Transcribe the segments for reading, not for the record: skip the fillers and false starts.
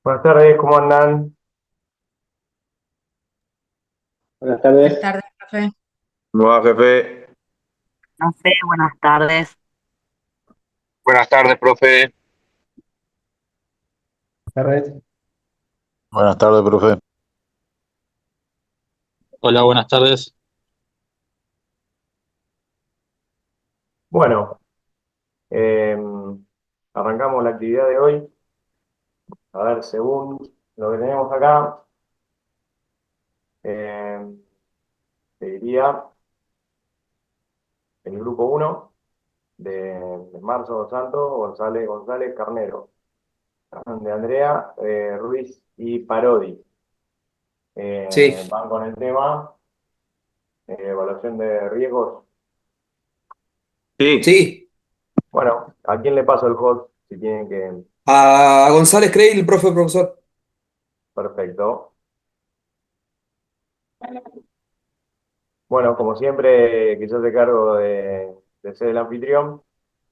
Buenas tardes, ¿cómo andan? Buenas Buenas tardes. tardes, profe. ¿Cómo va, jefe? No sé, buenas tardes. Buenas tardes, profe. Buenas tardes. Buenas tardes, profe. Hola, buenas tardes. Bueno, eh, arrancamos la actividad de hoy. A ver, según lo que tenemos acá, eh, te diría el grupo uno de Marzo Dos Santos, González Carnero, de Andrea Ruiz y Parodi. Sí, Van con el tema evaluación de riesgos. Sí. sí. Bueno, ¿a quién le paso el host si tienen que...? A González Creil, el profe profesor. Perfecto. Bueno, como siempre, que yo te cargo de ser el anfitrión,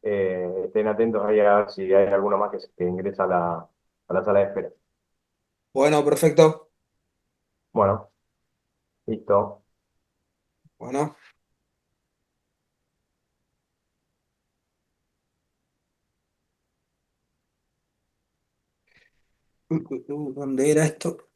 estén atentos ahí a ver si hay alguno más que ingresa a la sala de espera. Bueno, perfecto. Bueno, listo. Bueno. ¿Dónde era esto?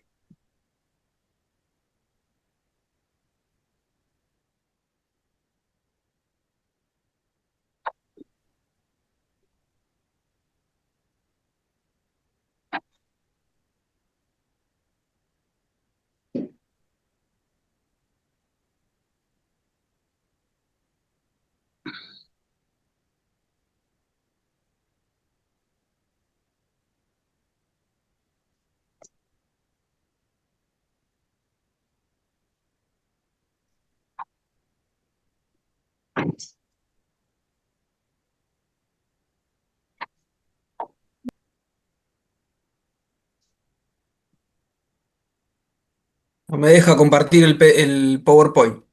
No me deja compartir el PowerPoint.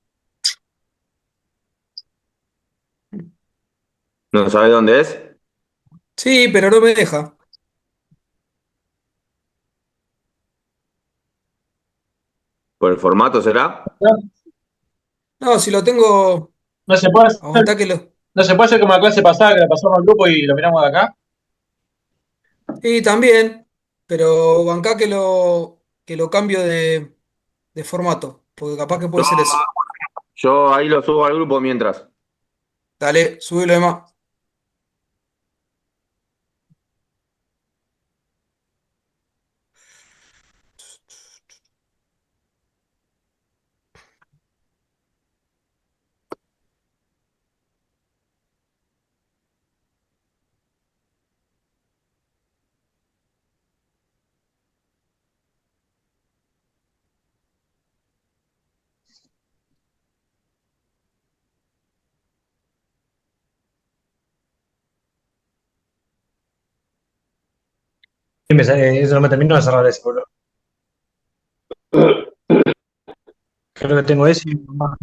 ¿No sabes dónde es? Sí, pero no me deja. ¿Por el formato será? No, si lo tengo. No se puede hacer, Aguantá que lo. no se puede hacer como la clase pasada, que la pasamos al grupo y lo miramos de acá. Sí, también. Pero bancá que lo cambio de formato. Porque capaz que Yo, puede ser eso. yo ahí lo subo al grupo mientras. Dale, subilo de más. Eso no me termino de cerrar ese, boludo. Creo que tengo ese y más.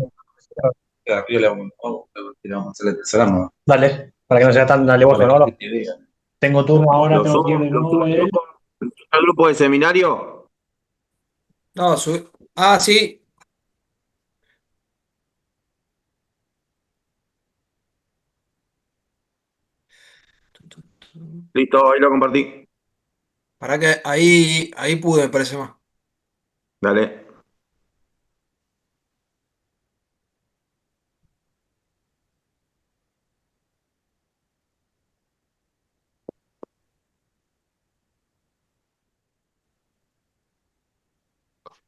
Dale, para que no sea tan alevoso, ¿no? Tengo turno ahora, ¿Lo tengo que ir subo, de lo subo nuevo. al grupo de seminario? No, subí. Ah, sí. Listo, ahí lo compartí. Para que ahí pude, me parece más. Dale.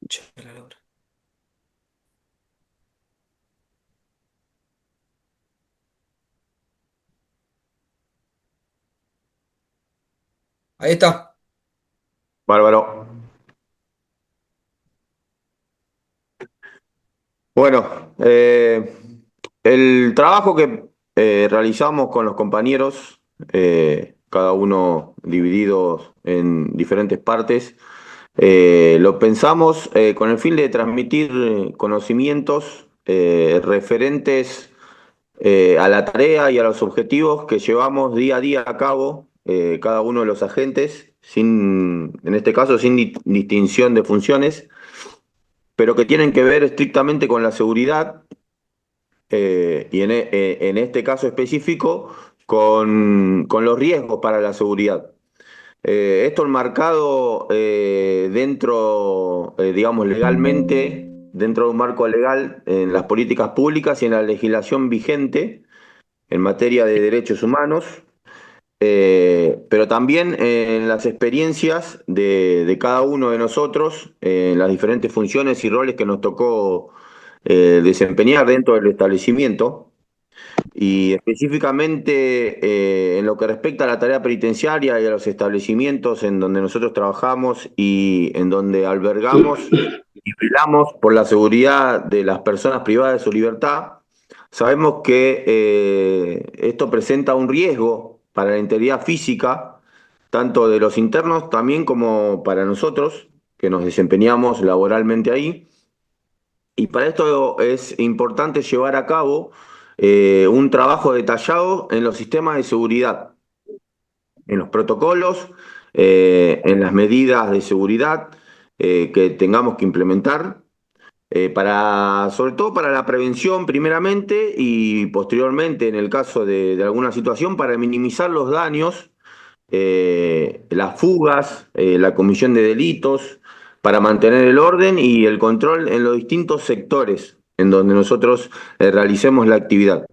Che, la lora. Ahí está. Bárbaro. Bueno, el trabajo que realizamos con los compañeros, cada uno divididos en diferentes partes, lo pensamos con el fin de transmitir conocimientos referentes a la tarea y a los objetivos que llevamos día a día a cabo cada uno de los agentes, en este caso sin distinción de funciones, pero que tienen que ver estrictamente con la seguridad y en este caso específico con los riesgos para la seguridad. Esto enmarcado dentro, digamos, legalmente, dentro de un marco legal en las políticas públicas y en la legislación vigente en materia de derechos humanos, pero también en las experiencias de cada uno de nosotros, en las diferentes funciones y roles que nos tocó desempeñar dentro del establecimiento. Y específicamente en lo que respecta a la tarea penitenciaria y a los establecimientos en donde nosotros trabajamos y en donde albergamos y velamos por la seguridad de las personas privadas de su libertad, sabemos que esto presenta un riesgo para la integridad física, tanto de los internos también como para nosotros, que nos desempeñamos laboralmente ahí. Y para esto es importante llevar a cabo un trabajo detallado en los sistemas de seguridad, en los protocolos, en las medidas de seguridad que tengamos que implementar, sobre todo para la prevención primeramente y posteriormente, en el caso de alguna situación, para minimizar los daños, las fugas, la comisión de delitos, para mantener el orden y el control en los distintos sectores en donde nosotros realicemos la actividad.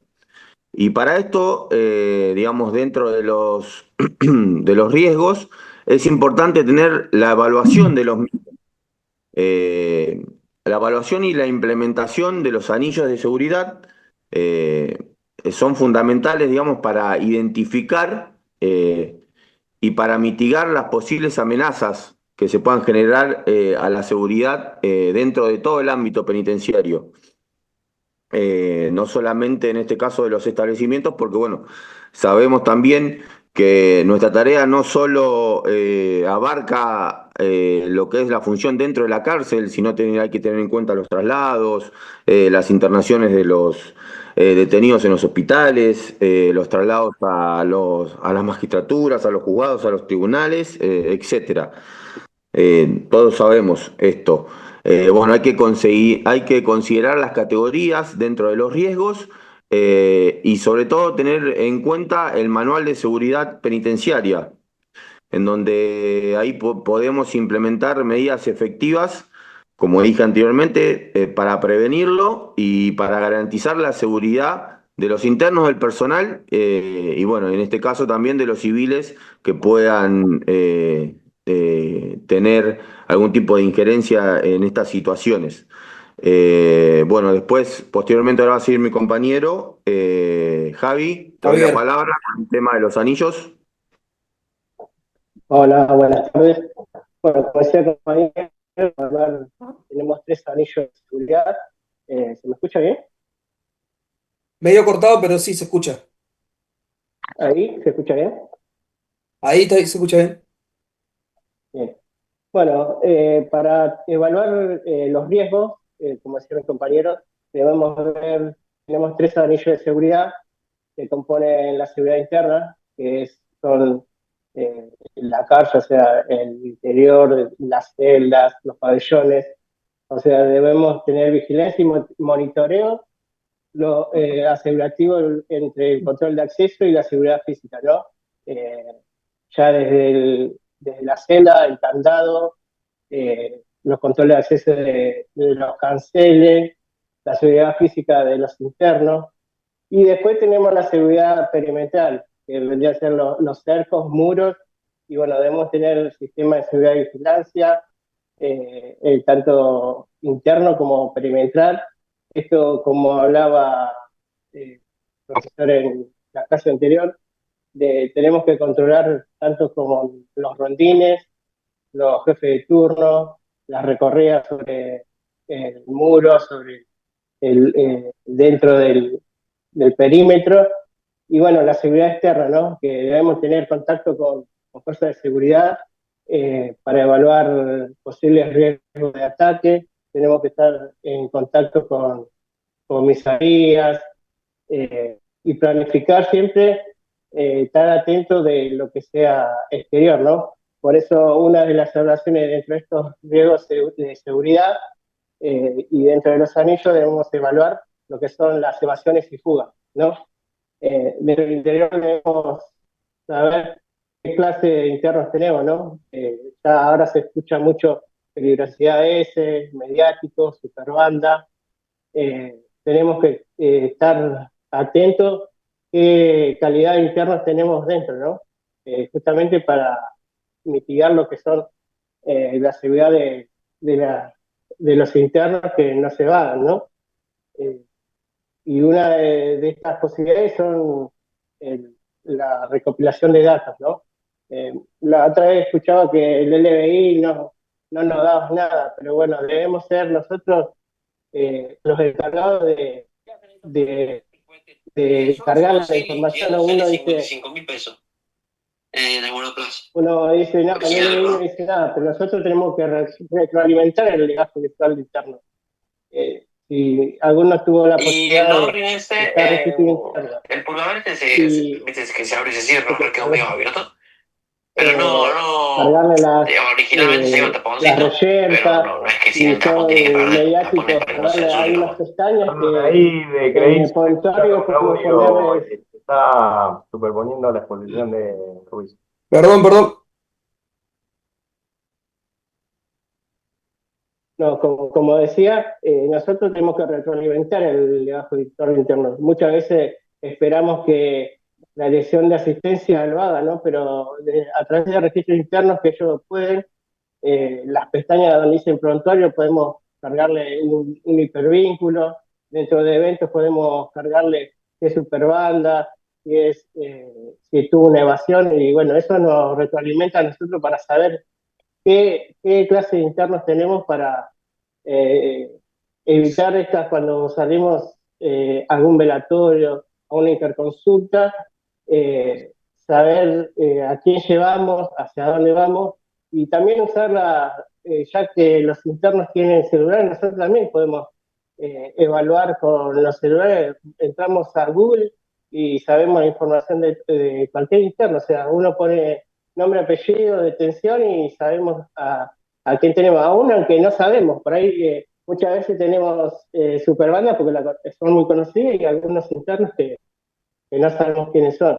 Y para esto, digamos, dentro de de los riesgos, es importante tener la evaluación de los mismos. La evaluación y la implementación de los anillos de seguridad son fundamentales, digamos, para identificar y para mitigar las posibles amenazas que se puedan generar a la seguridad dentro de todo el ámbito penitenciario. No solamente en este caso de los establecimientos, porque bueno, sabemos también que nuestra tarea no solo abarca lo que es la función dentro de la cárcel, sino hay que tener en cuenta los traslados, las internaciones de los detenidos en los hospitales, los traslados a las magistraturas, a los juzgados, a los tribunales, etcétera. Todos sabemos esto. Bueno, hay que considerar las categorías dentro de los riesgos y sobre todo tener en cuenta el manual de seguridad penitenciaria, en donde ahí podemos implementar medidas efectivas, como dije anteriormente, para prevenirlo y para garantizar la seguridad de los internos, del personal y bueno, en este caso también de los civiles que puedan tener algún tipo de injerencia en estas situaciones. Bueno, después, posteriormente ahora va a seguir mi compañero Javi, te doy la Javier. palabra con el tema de los anillos. Hola, buenas tardes. Bueno, como decía el compañero, tenemos 3 anillos de seguridad. ¿Se me escucha bien? Medio cortado, pero sí se escucha. ¿Ahí? ¿Se escucha bien? Ahí se escucha bien. Bien. Bueno, para evaluar los riesgos, como decía el compañero, tenemos 3 anillos de seguridad que componen la seguridad interna, son la cárcel, o sea, el interior, las celdas, los pabellones. O sea, debemos tener vigilancia y monitoreo asegurativo entre el control de acceso y la seguridad física, ¿no? Eh, ya desde la celda, el candado, los controles de acceso de los canceles, la seguridad física de los internos, y después tenemos la seguridad perimetral, que vendría a ser los cercos, muros, y bueno, debemos tener el sistema de seguridad y vigilancia, tanto interno como perimetral. Esto, como hablaba el profesor en la clase anterior, tenemos que controlar tanto como los rondines, los jefes de turno, las recorridas sobre el muro, dentro del perímetro, y bueno, la seguridad externa, ¿no? Que debemos tener contacto con fuerzas de seguridad para evaluar posibles riesgos de ataque. Tenemos que estar en contacto con comisarías y planificar siempre estar atento de lo que sea exterior, ¿no? Por eso una de las evaluaciones dentro de estos riesgos de seguridad y dentro de los anillos debemos evaluar lo que son las evasiones y fugas, ¿no? Dentro del interior debemos saber qué clase de internos tenemos, ¿no? Ya ahora se escucha mucho peligrosidad S, mediáticos, superbanda. Tenemos que estar atentos qué calidad de internos tenemos dentro, ¿no? Justamente para mitigar lo que son la seguridad de los internos que no se van, ¿no? Y una de estas posibilidades son la recopilación de datos, ¿no? La otra vez escuchaba que el LBI no nos daba nada, pero bueno, debemos ser nosotros los encargados de cargar la información. Uno dice, uno dice, no, el LBI no dice nada, pero nosotros tenemos que retroalimentar el legajo virtual interno. Si alguno tuvo la posibilidad de estar registro interno. El pulgador que se abre y se cierra, que es medio abierto. Pero cargarle originalmente se llama taponcito, las reyertas, pero no es que si y el tapón son tiene que mediáticos, ponerle hay unas pestañas Ahí de que en el prontuario podemos ponerle. está superponiendo la exposición de Ruiz. Perdón. No, como decía, nosotros tenemos que retroalimentar el legajo virtual interno. Muchas veces esperamos que la dirección de asistencia lo haga, ¿no? Pero a través de registros internos que ellos pueden, las pestañas donde dice prontuario podemos cargarle un hipervínculo, dentro de eventos podemos cargarle qué superbanda, si tuvo una evasión, y bueno, eso nos retroalimenta a nosotros para saber qué clase de internos tenemos para evitar estas cuando salimos a algún velatorio, a una interconsulta, saber a quién llevamos, hacia dónde vamos, y también usarla, ya que los internos tienen celulares, nosotros también podemos evaluar con los celulares, entramos a Google y sabemos la información de cualquier interno, o sea, uno pone nombre, apellido, detención y sabemos a quién tenemos, a uno aunque no sabemos, por ahí muchas veces tenemos superbandas porque son muy conocidas y algunos internos que no sabemos quiénes son.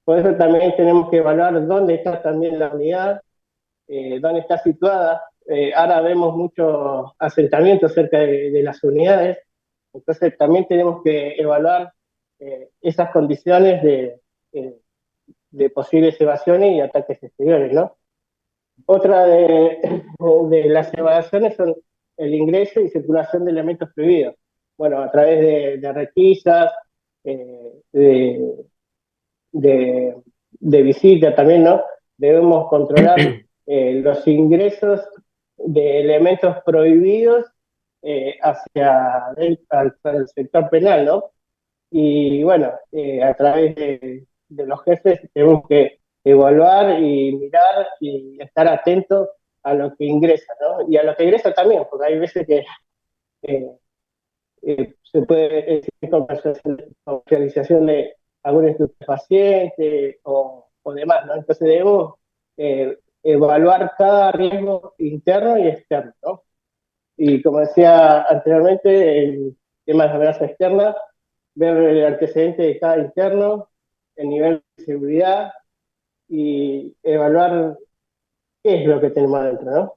Por eso también tenemos que evaluar dónde está también la unidad, dónde está situada. Ahora vemos muchos asentamientos cerca de las unidades, entonces también tenemos que evaluar esas condiciones de posibles evasiones y ataques exteriores, ¿no? Otra de las evaluaciones son el ingreso y circulación de elementos prohibidos. Bueno, a través de requisas, de visita también, ¿no? Debemos controlar los ingresos de elementos prohibidos hacia el sector penal, ¿no? Y bueno, a través de los jefes tenemos que evaluar y mirar y estar atentos a lo que ingresa, ¿no? Y a lo que ingresa también, porque hay veces que se puede existir comercialización de algún estupefaciente o demás, ¿no? Entonces debemos evaluar cada riesgo interno y externo, ¿no? Y como decía anteriormente, el tema de la amenaza externa, ver el antecedente de cada interno, el nivel de seguridad y evaluar qué es lo que tenemos adentro, ¿no?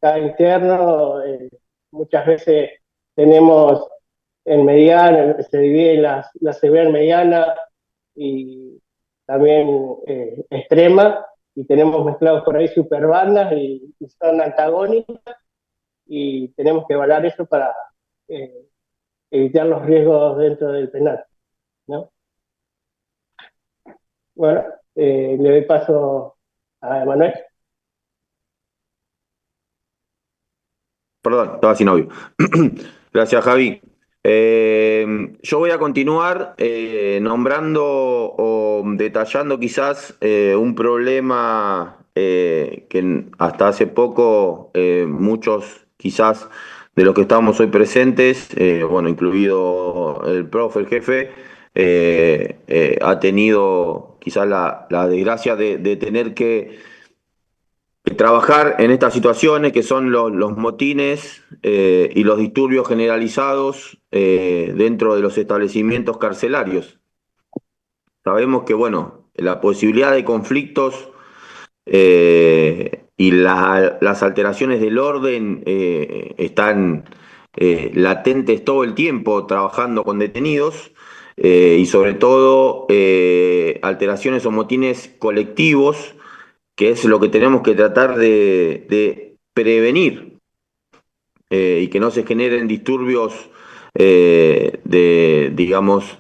Cada interno, muchas veces tenemos en mediana, se divide la seguridad en mediana y también extrema, y tenemos mezclados por ahí superbandas y son antagónicas, y tenemos que evaluar eso para evitar los riesgos dentro del penal, ¿no? Bueno, le doy paso a Emanuel. Perdón, estaba sin audio. Gracias, Javi. Yo voy a continuar nombrando o detallando quizás un problema que hasta hace poco muchos quizás de los que estamos hoy presentes, bueno, incluido el profe, el jefe, ha tenido quizás la desgracia de tener que trabajar en estas situaciones que son los motines y los disturbios generalizados dentro de los establecimientos carcelarios. Sabemos que, bueno, la posibilidad de conflictos y las alteraciones del orden están latentes todo el tiempo trabajando con detenidos y sobre todo alteraciones o motines colectivos, que es lo que tenemos que tratar de prevenir y que no se generen disturbios digamos,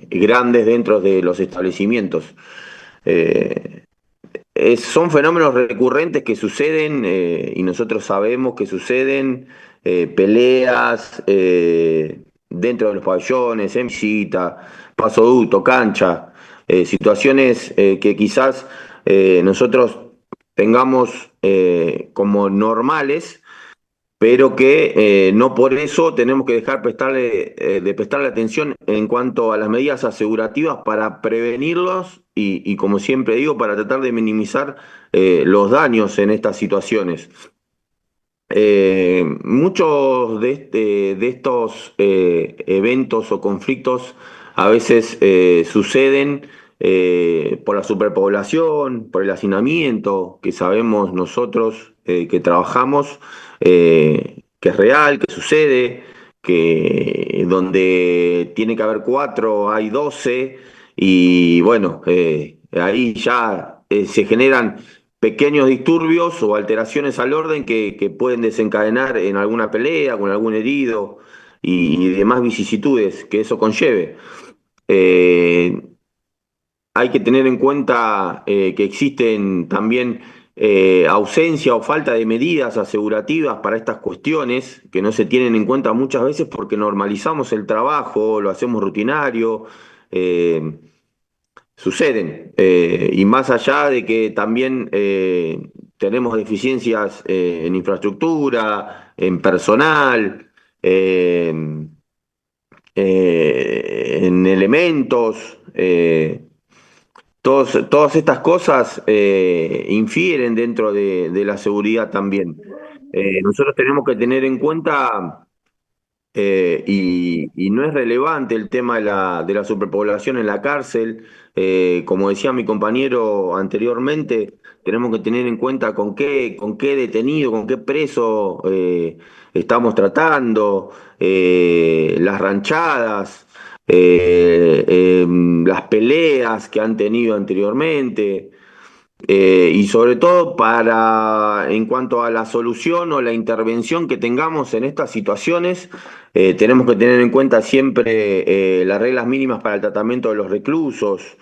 grandes dentro de los establecimientos. Son fenómenos recurrentes que suceden y nosotros sabemos que suceden peleas dentro de los pabellones, en visita, pasoducto, cancha, situaciones que quizás nosotros tengamos como normales, pero que no por eso tenemos que dejar de prestarle atención en cuanto a las medidas asegurativas para prevenirlos y como siempre digo, para tratar de minimizar los daños en estas situaciones. Muchos de estos eventos o conflictos a veces suceden por la superpoblación, por el hacinamiento, que sabemos nosotros que trabajamos, que es real, que sucede, que donde tiene que haber 4 hay 12 y bueno, ahí ya se generan pequeños disturbios o alteraciones al orden que pueden desencadenar en alguna pelea con algún herido y demás vicisitudes que eso conlleve. Eh, Hay que tener en cuenta que existen también ausencia o falta de medidas asegurativas para estas cuestiones que no se tienen en cuenta muchas veces porque normalizamos el trabajo, lo hacemos rutinario. eh, Suceden, y más allá de que también tenemos deficiencias en infraestructura, en personal, en elementos, todas estas cosas infieren dentro de la seguridad también. Nosotros tenemos que tener en cuenta y no es relevante el tema de la superpoblación en la cárcel. Como decía mi compañero anteriormente, tenemos que tener en cuenta con qué detenido, con qué preso estamos tratando, las ranchadas, las peleas que han tenido anteriormente. Y sobre todo en cuanto a la solución o la intervención que tengamos en estas situaciones, tenemos que tener en cuenta siempre las reglas mínimas para el tratamiento de los reclusos,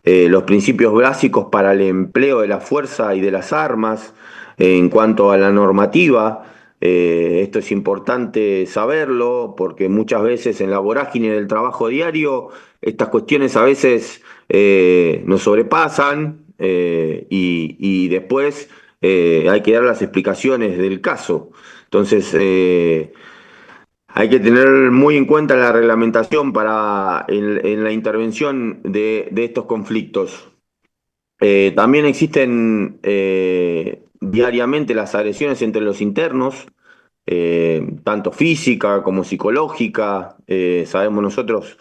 los principios básicos para el empleo de la fuerza y de las armas, en cuanto a la normativa. Esto es importante saberlo porque muchas veces en la vorágine del trabajo diario estas cuestiones a veces nos sobrepasan y después hay que dar las explicaciones del caso. Entonces, hay que tener muy en cuenta la reglamentación en la intervención de estos conflictos. También existen diariamente las agresiones entre los internos, tanto física como psicológica. Sabemos nosotros,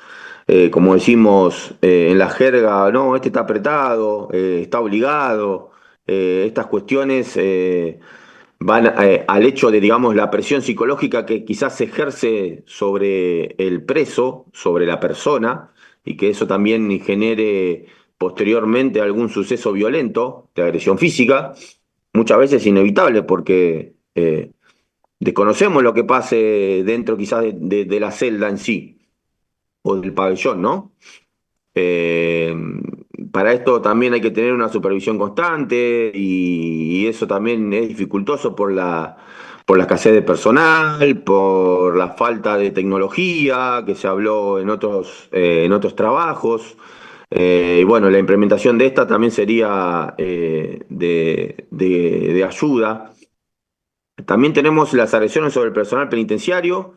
como decimos en la jerga, no, este está apretado, está obligado. Estas cuestiones van al hecho de, digamos, la presión psicológica que quizás se ejerce sobre el preso, sobre la persona, y que eso también genere posteriormente algún suceso violento de agresión física, muchas veces inevitable porque desconocemos lo que pase dentro quizás de la celda en sí, o del pabellón, ¿no? Eh, para esto también hay que tener una supervisión constante y eso también es dificultoso por la escasez de personal, por la falta de tecnología que se habló en otros trabajos. Y bueno, la implementación de esta también sería de ayuda. También tenemos las agresiones sobre el personal penitenciario,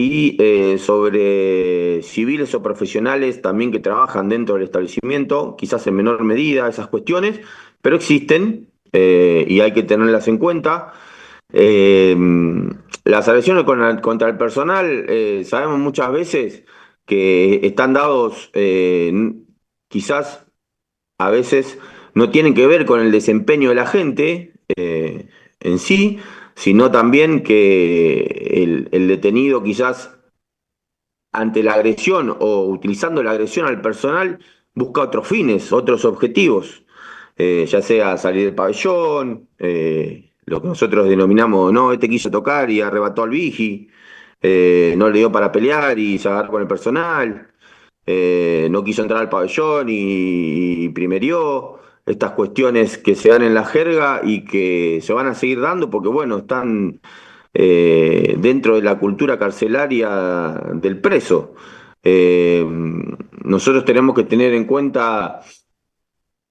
y sobre civiles o profesionales también que trabajan dentro del establecimiento, quizás en menor medida esas cuestiones, pero existen y hay que tenerlas en cuenta. Eh, las agresiones contra el personal, sabemos muchas veces que están dados, quizás a veces no tienen que ver con el desempeño de la gente en sí, sino también que el detenido quizás ante la agresión o utilizando la agresión al personal busca otros fines, otros objetivos, ya sea salir del pabellón, lo que nosotros denominamos, no, este quiso tocar y arrebató al vigi, no le dio para pelear y se agarró con el personal, no quiso entrar al pabellón y primerió. Estas cuestiones que se dan en la jerga y que se van a seguir dando porque, bueno, están dentro de la cultura carcelaria del preso. Eh, Nosotros tenemos que tener en cuenta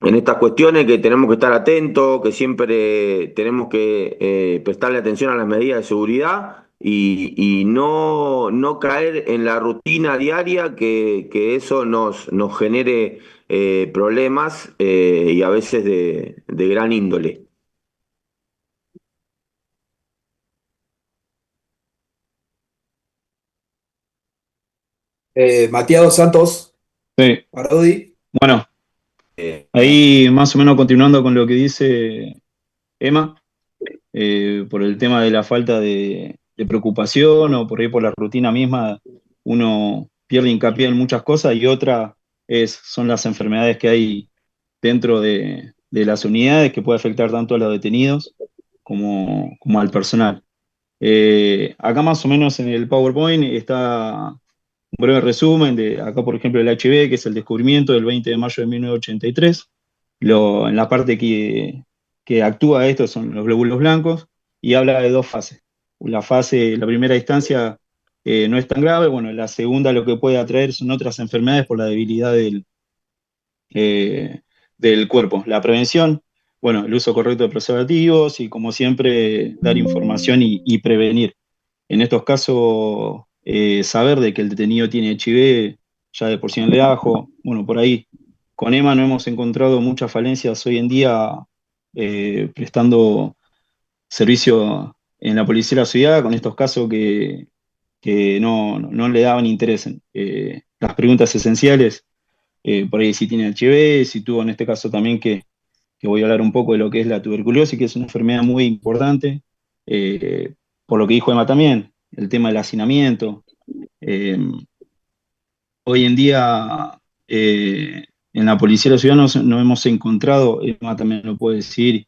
en estas cuestiones que tenemos que estar atentos, que siempre tenemos que prestarle atención a las medidas de seguridad y no caer en la rutina diaria que eso nos genere problemas y a veces de gran índole. Matías Dos Santos, Sí, Parodi. bueno, Eh, ahí más o menos continuando con lo que dice Emma, por el tema de la falta de preocupación o por ahí por la rutina misma, uno pierde hincapié en muchas cosas y otra son las enfermedades que hay dentro de las unidades que puede afectar tanto a los detenidos como al personal. Acá más o menos en el PowerPoint está un breve resumen de acá, por ejemplo, el HIV, que es el descubrimiento del 20 de mayo de 1983. En la parte que actúa esto son los glóbulos blancos y habla de dos fases. La primera instancia no es tan grave, bueno, la segunda lo que puede atraer son otras enfermedades por la debilidad del cuerpo. La prevención, bueno, el uso correcto de preservativos y como siempre dar información y prevenir. En estos casos, saber de que el detenido tiene HIV ya de por sí en el ajo, bueno, por ahí. Con EMA no hemos encontrado muchas falencias hoy en día prestando servicio en la policía de la ciudad con estos casos que no le daban interés. Las preguntas esenciales, por ahí si tiene HIV, si tuvo en este caso también que voy a hablar un poco de lo que es la tuberculosis, que es una enfermedad muy importante, eh, por lo que dijo Emma también, el tema del hacinamiento. Eh, Hoy en día en la Policía de la Ciudad no hemos encontrado, Emma también lo puede decir,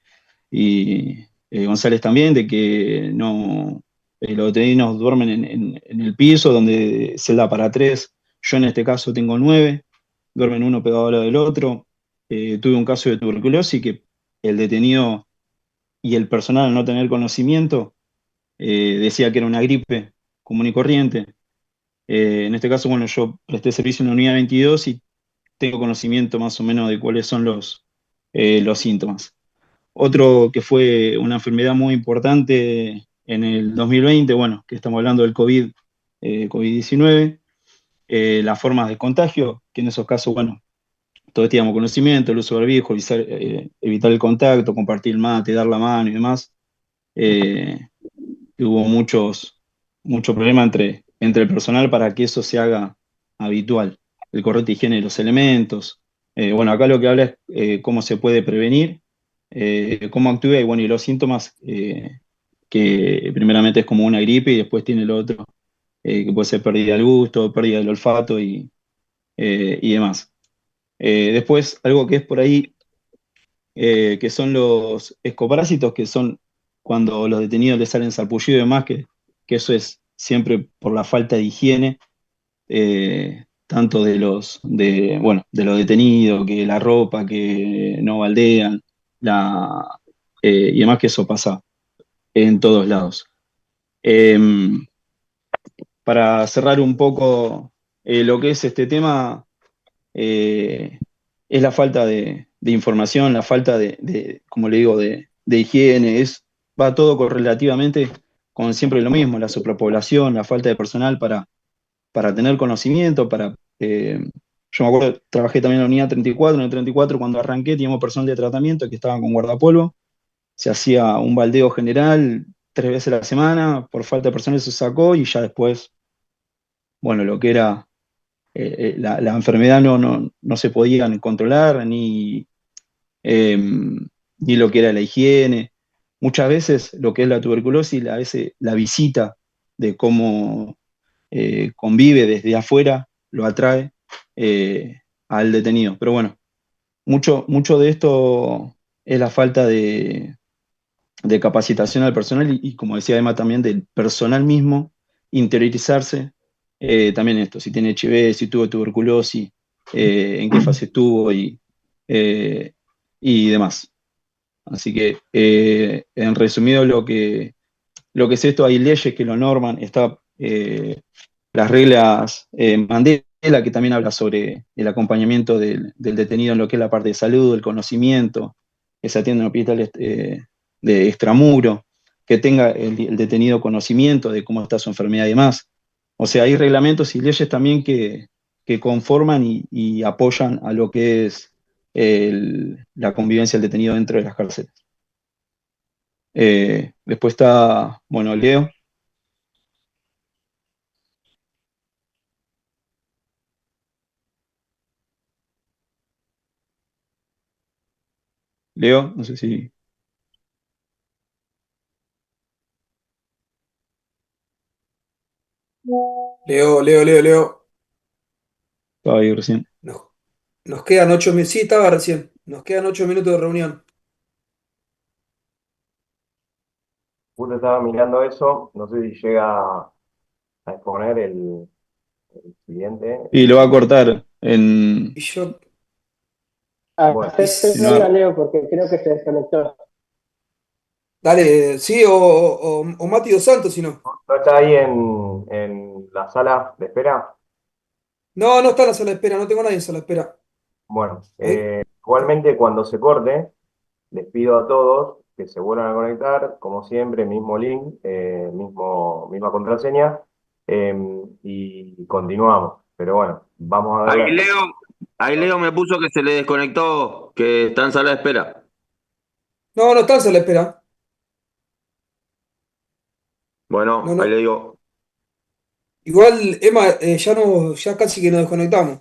y González también, de que no, los detenidos duermen en el piso, donde se da para tres. Yo en este caso tengo 9, duermen uno pegado al lado del otro. Tuve un caso de tuberculosis que el detenido y el personal al no tener conocimiento decía que era una gripe común y corriente. En este caso, bueno, yo presté servicio en la unidad 22 y tengo conocimiento más o menos de cuáles son los síntomas. Otro que fue una enfermedad muy importante en el 2020, bueno, que estamos hablando del COVID-19, las formas de contagio, que en esos casos, bueno, todos teníamos conocimiento, el uso del barbijo, evitar el contacto, compartir el mate, dar la mano y demás. Eh, Hubo mucho problema entre el personal para que eso se haga habitual. El correcto higiene de los elementos. Bueno, acá lo que habla es cómo se puede prevenir, cómo actúa y bueno, y los síntomas que primeramente es como una gripe y después tiene el otro, que puede ser pérdida del gusto, pérdida del olfato y demás. Después, algo que es por ahí, que son los escoparásitos, que son cuando los detenidos les salen sarpullido y demás, que eso es siempre por la falta de higiene, tanto bueno, de los detenidos, que la ropa, que no baldean, y demás, que eso pasa en todos lados. Em, para cerrar un poco lo que es este tema, eh, es la falta de información, la falta como le digo, de higiene, va todo correlativamente con siempre lo mismo, la superpoblación, la falta de personal para tener conocimiento, yo me acuerdo, trabajé también en la unidad 34, en el 34 cuando arranqué teníamos personal de tratamiento que estaban con guardapolvo, se hacía un baldeo general 3 veces a la semana, por falta de personal se sacó y ya después, bueno, lo que era la enfermedad no se podían controlar, ni lo que era la higiene. Muchas veces lo que es la tuberculosis, a veces la visita de cómo convive desde afuera lo atrae al detenido. Pero bueno, mucho de esto es la falta de capacitación al personal y como decía Emma también, del personal mismo, interiorizarse también esto, si tiene HIV, si tuvo tuberculosis, en qué fase estuvo eh, y demás. Así que, en resumido, lo que es esto, hay leyes que lo norman, está las reglas Mandela, que también habla sobre el acompañamiento del detenido en lo que es la parte de salud, el conocimiento, que se atiende en hospitales de extramuro, que tenga el detenido conocimiento de cómo está su enfermedad y demás. O sea, hay reglamentos y leyes también que conforman y apoyan a lo que es la convivencia del detenido dentro de las cárceles. Después está, bueno, Leo. Leo, no sé si Leo. estaba ahí recién. Nos, nos quedan 8 minutos. Sí, estaba recién. Nos quedan 8 minutos de reunión. Justo estaba mirando eso, no sé si llega a exponer el siguiente. Y lo va a cortar en, Y yo. Bueno, y en Hacémelo a una- Leo porque creo que se desconectó. Dale, sí, o Mati Dos Santos, si no. ¿no está ahí en la sala de espera? No, no está en la sala de espera, no tengo nadie en sala de espera. Bueno, Ahí. igualmente cuando se corte, les pido a todos que se vuelvan a conectar, como siempre, mismo link, misma contraseña, y continuamos. Pero bueno, vamos a Ahí darle hasta... Leo, ahí Leo me puso que se le desconectó, que está en sala de espera. No, no está en sala de espera. Bueno, No, ahí le no. digo. Igual, Emma, ya no, ya casi que nos desconectamos.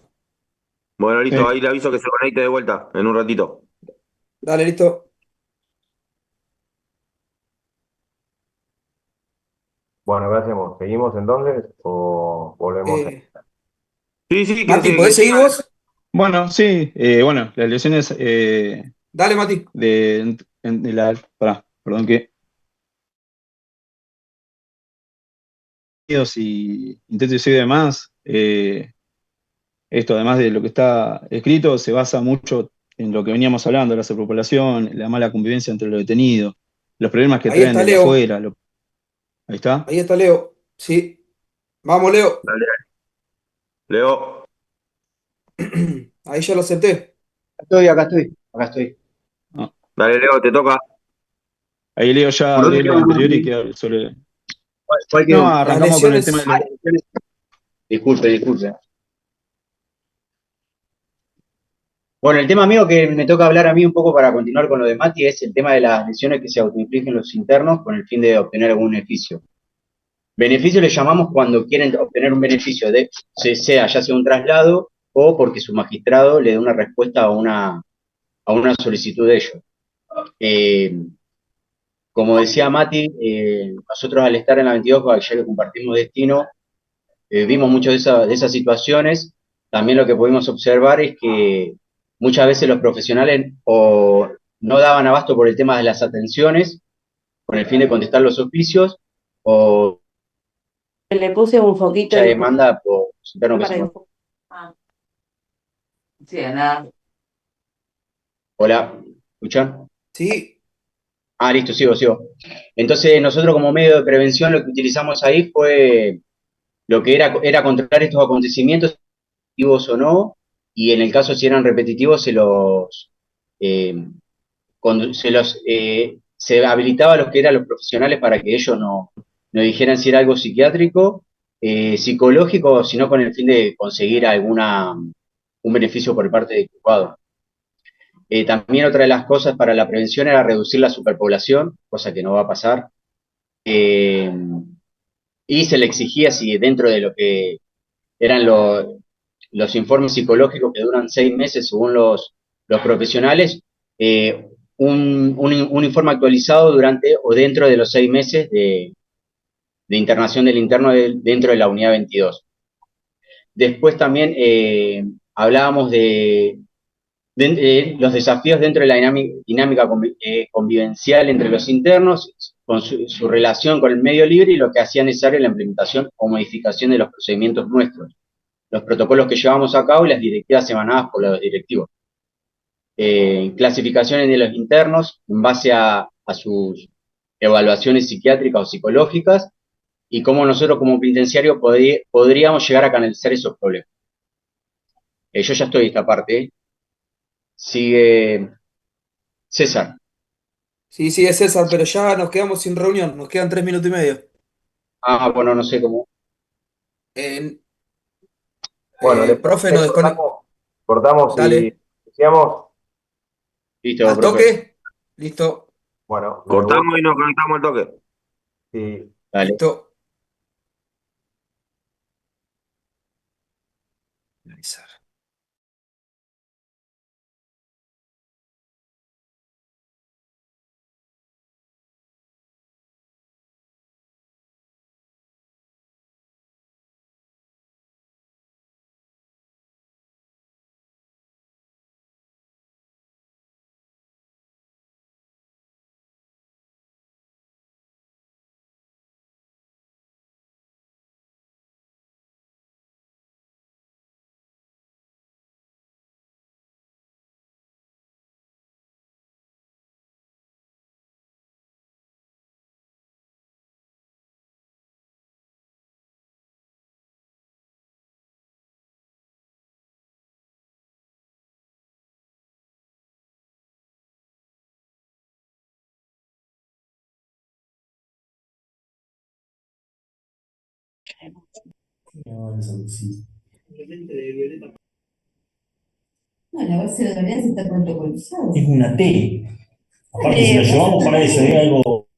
Bueno, listo, sí. ahí le aviso que se conecte de vuelta en un ratito. Dale, listo. Bueno, ¿qué hacemos? ¿Seguimos entonces o volvemos a... Eh, Sí, sí, Mati, que ¿podés seguir siga. vos? Bueno, sí, bueno, las lesiones Dale, Mati. de la, perdón, que y intento y demás, esto además de lo que está escrito, se basa mucho en lo que veníamos hablando, la superpoblación, la mala convivencia entre los detenidos, los problemas que Ahí traen está desde Leo. afuera, ahí está. Ahí está Leo. Sí. Vamos, Leo. Dale, Leo. Ahí ya lo acepté. Acá estoy. Ah, Dale, Leo, te toca. ahí Leo ya ¿Por dónde lee lo quedamos? anterior y queda sobre... ¿Cuál No, quedó? Las arrancamos con el tema lesiones. de Disculpe. Bueno, el tema mío que me toca hablar a mí un poco para continuar con lo de Mati es el tema de las lesiones que se autoinfligen los internos con el fin de obtener algún beneficio. Beneficio le llamamos cuando quieren obtener un beneficio, sea ya sea un traslado o porque su magistrado le dé una respuesta a una solicitud de ellos. Eh, Como decía Mati, nosotros al estar en la 22, ya que compartimos destino, vimos muchas de esas situaciones. También lo que pudimos observar es que muchas veces los profesionales o no daban abasto por el tema de las atenciones, con el fin de contestar los oficios, o Le puse un foquito mucha y demanda por internos que para se... el Ah, sí, nada. Hola, ¿escuchan? Sí. Ah, listo, sigo. Entonces, nosotros como medio de prevención lo que utilizamos ahí fue lo que era controlar estos acontecimientos, repetitivos o no, y en el caso si eran repetitivos eh, se habilitaba a los que eran los profesionales para que ellos nos dijeran si era algo psiquiátrico, psicológico, o si no con el fin de conseguir un beneficio por parte del culpado. También otra de las cosas para la prevención era reducir la superpoblación, cosa que no va a pasar. Eh, y se le exigía si dentro de lo que eran los informes psicológicos que duran 6 meses según los profesionales, un informe actualizado durante o dentro de los 6 meses de internación del interno dentro de la unidad 22. Después también hablábamos de los desafíos dentro de la dinámica convivencial entre los internos, con su relación con el medio libre y lo que hacía necesario la implementación o modificación de los procedimientos nuestros, los protocolos que llevamos a cabo y las directivas emanadas por los directivos. Clasificaciones de los internos en base a sus evaluaciones psiquiátricas o psicológicas y cómo nosotros como penitenciario podríamos llegar a canalizar esos problemas. Yo ya estoy en esta parte. Sigue César. Sí, sí, es César, pero ya nos quedamos sin reunión, nos quedan 3 minutos y medio. Bueno, no sé cómo. Eh, Bueno, ¿les profe, parece? nos desconectamos. Cortamos y Dale, decíamos, Listo, al profe. toque. Listo, bueno, me voy, Cortamos y nos conectamos al toque. sí, Dale. listo. Finalizar. No, la base de datos está protocolizado. Es una T. Aparte, si lo llevamos para eso, es algo.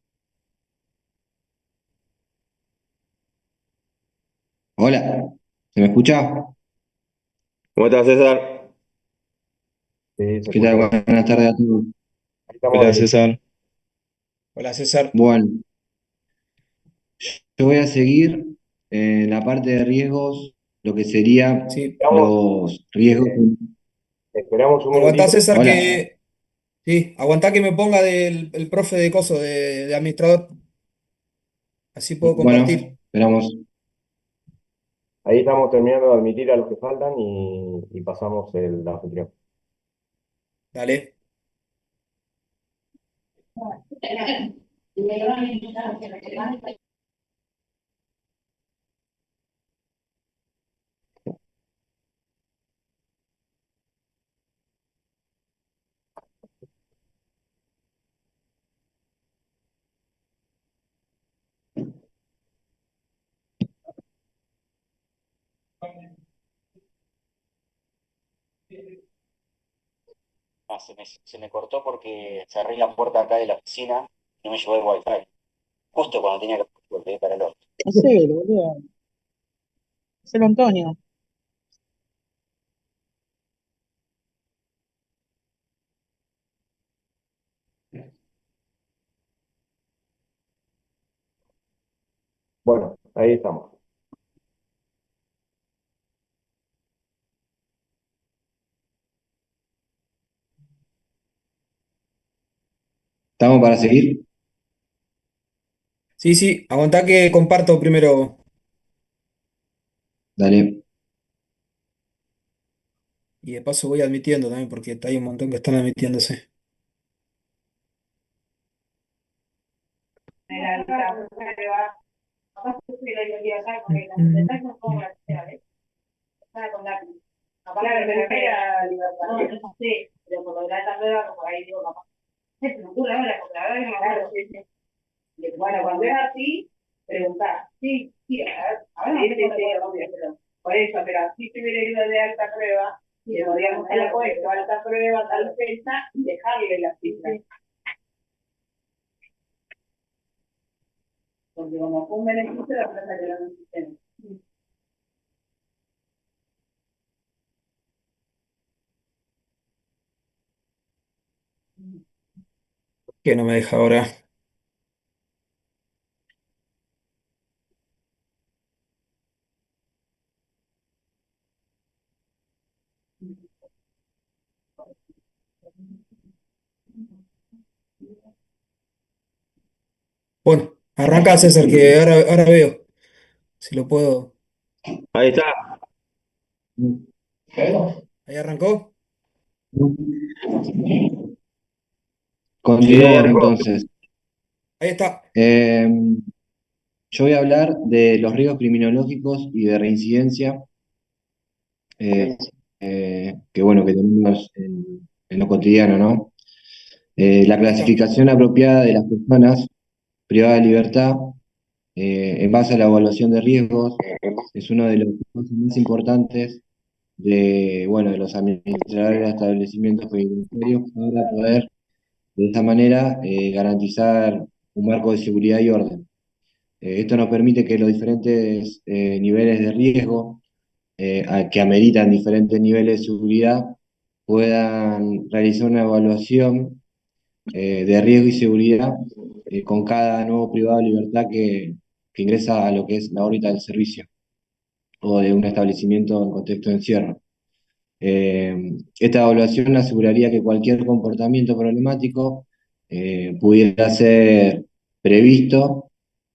Hola, ¿se me escucha? ¿Cómo estás, César? sí, se ¿Qué tal? escucha. Buenas tardes a todos. Ahí estamos, Hola, Denis. César. Hola, César. Bueno, yo voy a seguir en la parte de riesgos, lo que sería Sí, los riesgos. Esperamos un aguantá, minutito. César, Hola, Sí, aguantá que me ponga el profe de coso, de administrador. Así puedo bueno, compartir. esperamos. Ahí estamos terminando de admitir a los que faltan y pasamos la anfitrión. Dale. Se me cortó porque cerré la puerta acá de la oficina y no me llevó el wifi. Justo cuando tenía que volver para el otro. Sí, boludo. Es el Antonio. Bueno, ahí estamos. ¿Estamos para seguir? Sí, sí, aguantá que comparto primero. Dale. Y de paso voy admitiendo también, porque hay un montón que están admitiéndose. Bueno, cuando es así, preguntar. Sí, sí, ahora no tengo obvio, por eso, pero así se hubiera ido de alta prueba, le podríamos haber puesto alta prueba, tal fecha, y dejarle la cifra. Porque como fue un beneficio, la plata que no necesitemos. Que no me deja ahora. Bueno, arranca César, que ahora veo si lo puedo. Ahí está. Ahí arrancó. Sí, ahí Continúo arrancó. entonces. Ahí está. Yo voy a hablar de los riesgos criminológicos y de reincidencia que bueno, que tenemos en lo cotidiano, ¿no? La Ahí está. clasificación apropiada de las personas privadas de libertad en base a la evaluación de riesgos es uno de los pasos más importantes de los administradores de establecimientos penitenciarios para poder de esta manera garantizar un marco de seguridad y orden. Esto nos permite que los diferentes niveles de riesgo que ameritan diferentes niveles de seguridad puedan realizar una evaluación de riesgo y seguridad con cada nuevo privado de libertad que ingresa a lo que es la órbita del servicio o de un establecimiento en contexto de encierro. Esta evaluación aseguraría que cualquier comportamiento problemático pudiera ser previsto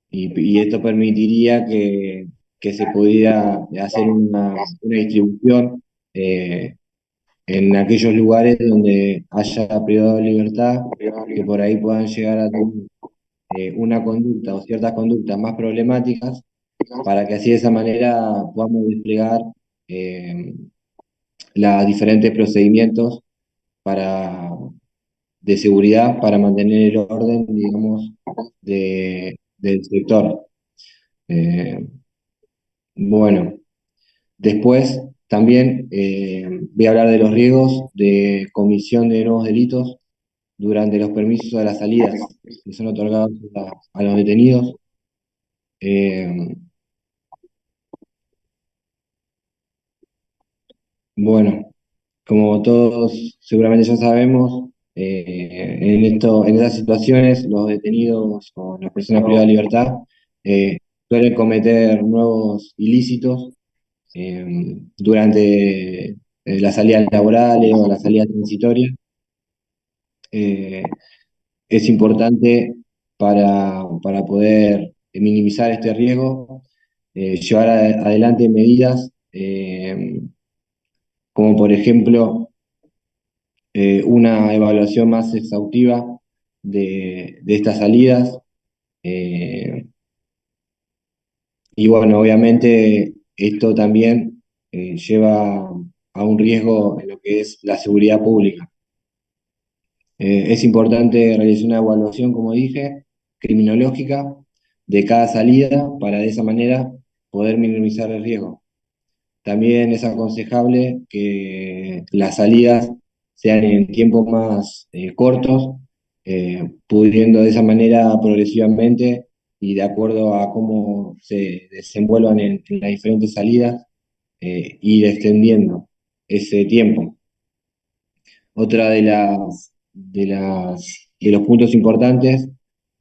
y esto permitiría que se pudiera hacer una distribución en aquellos lugares donde haya privado de libertad, que por ahí puedan llegar a tener una conducta o ciertas conductas más problemáticas, para que así de esa manera podamos desplegar los diferentes procedimientos para, de seguridad para mantener el orden, digamos, del sector. Bueno, después también voy a hablar de los riesgos de comisión de nuevos delitos durante los permisos a las salidas que son otorgados a los detenidos. Bueno, como todos seguramente ya sabemos, en estas situaciones los detenidos o las personas privadas de libertad suelen cometer nuevos ilícitos durante las salidas laborales o las salidas transitorias. Es importante para poder minimizar este riesgo, llevar adelante medidas como por ejemplo una evaluación más exhaustiva de estas salidas. Y bueno, obviamente esto también lleva a un riesgo en lo que es la seguridad pública. Es importante realizar una evaluación, como dije, criminológica de cada salida para de esa manera poder minimizar el riesgo. También es aconsejable que las salidas sean en tiempos más cortos, pudiendo de esa manera progresivamente y de acuerdo a cómo se desenvuelvan en las diferentes salidas, ir extendiendo ese tiempo. Otra de los puntos importantes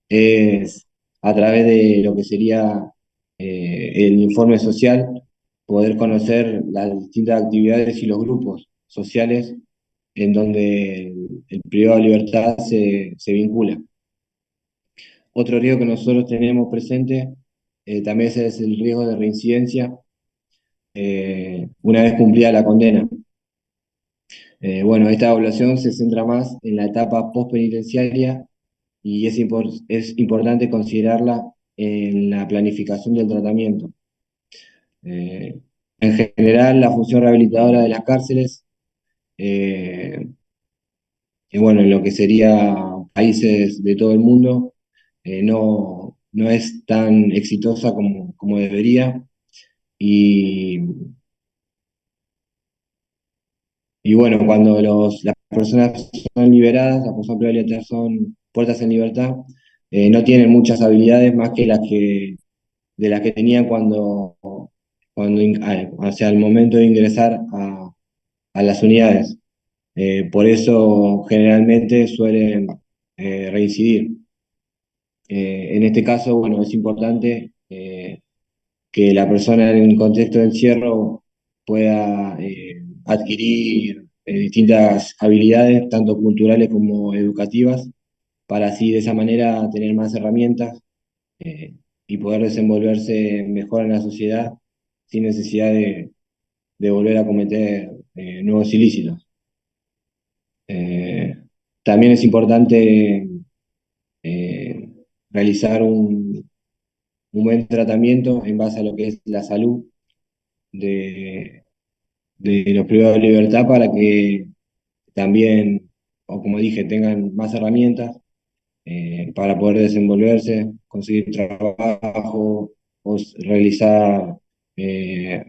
es a través de lo que sería el informe social, poder conocer las distintas actividades y los grupos sociales en donde el privado de libertad se vincula. Otro riesgo que nosotros tenemos presente también es el riesgo de reincidencia una vez cumplida la condena. Bueno, esta evaluación se centra más en la etapa postpenitenciaria y es importante considerarla en la planificación del tratamiento. En general, la función rehabilitadora de las cárceles, y bueno, en lo que sería países de todo el mundo, no es tan exitosa como debería. Y, y bueno, cuando las personas son liberadas, las personas privadas son puertas en libertad, no tienen muchas habilidades más que de las que tenían o sea, al momento de ingresar a las unidades. Por eso generalmente suelen reincidir. En este caso, bueno, es importante que la persona en el contexto de encierro pueda adquirir distintas habilidades, tanto culturales como educativas, para así de esa manera tener más herramientas eh, y poder desenvolverse mejor en la sociedad sin necesidad de volver a cometer nuevos ilícitos. Eh, También es importante eh, realizar un buen tratamiento en base a lo que es la salud de, de los privados de libertad para que también, o como dije, tengan más herramientas para poder desenvolverse, conseguir trabajo o realizar eh,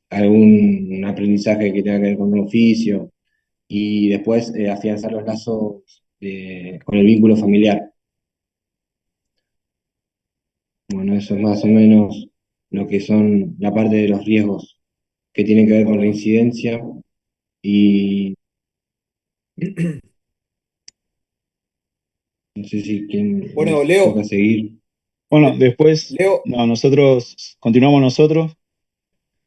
algún aprendizaje que tenga que ver con un oficio y después afianzar los lazos con el vínculo familiar. Bueno, eso es más o menos lo que son la parte de los riesgos que tienen que ver con la Bueno, incidencia y no sé si quién bueno, les toca seguir. Bueno, después, Leo, no, continuamos nosotros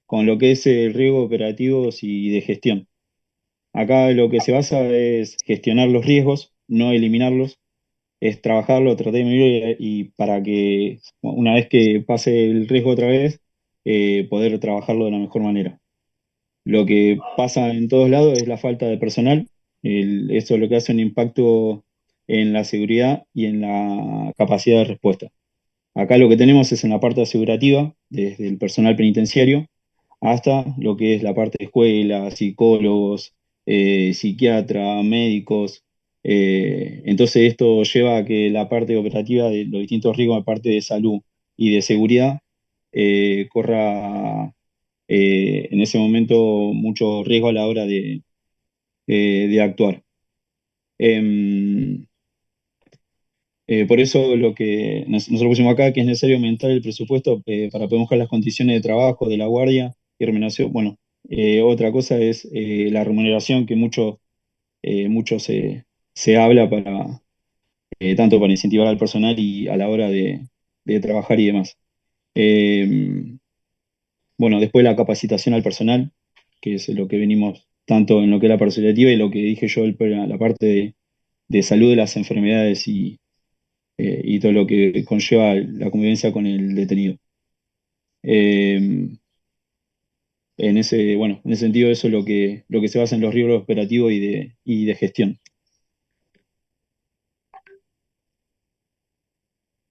con lo que es el riesgo operativos y de gestión. Acá lo que se basa es gestionar los riesgos, no eliminarlos, es trabajarlo, tratar de medir y para que una vez que pase el riesgo otra vez, poder trabajarlo de la mejor manera. Lo que pasa en todos lados es la falta de personal. Eso es lo que hace un impacto en la seguridad y en la capacidad de respuesta. Acá lo que tenemos es en la parte asegurativa, desde el personal penitenciario hasta lo que es la parte de escuela, psicólogos, psiquiatra, médicos. Entonces esto lleva a que la parte operativa de los distintos riesgos, la parte de salud y de seguridad, corra en ese momento mucho riesgo a la hora de actuar. Em, por eso lo que nosotros pusimos acá, que es necesario aumentar el presupuesto para poder mejorar las condiciones de trabajo, de la guardia y remuneración. Bueno, otra cosa es la remuneración, que mucho se habla tanto para incentivar al personal y a la hora de trabajar y demás. Eh, bueno, después la capacitación al personal, que es lo que venimos tanto en lo que es la participativa y lo que dije yo, la parte de salud de las enfermedades y todo lo que conlleva la convivencia con el detenido. Eh, bueno, en ese sentido, eso es lo que se basa en los riesgos operativos y de gestión.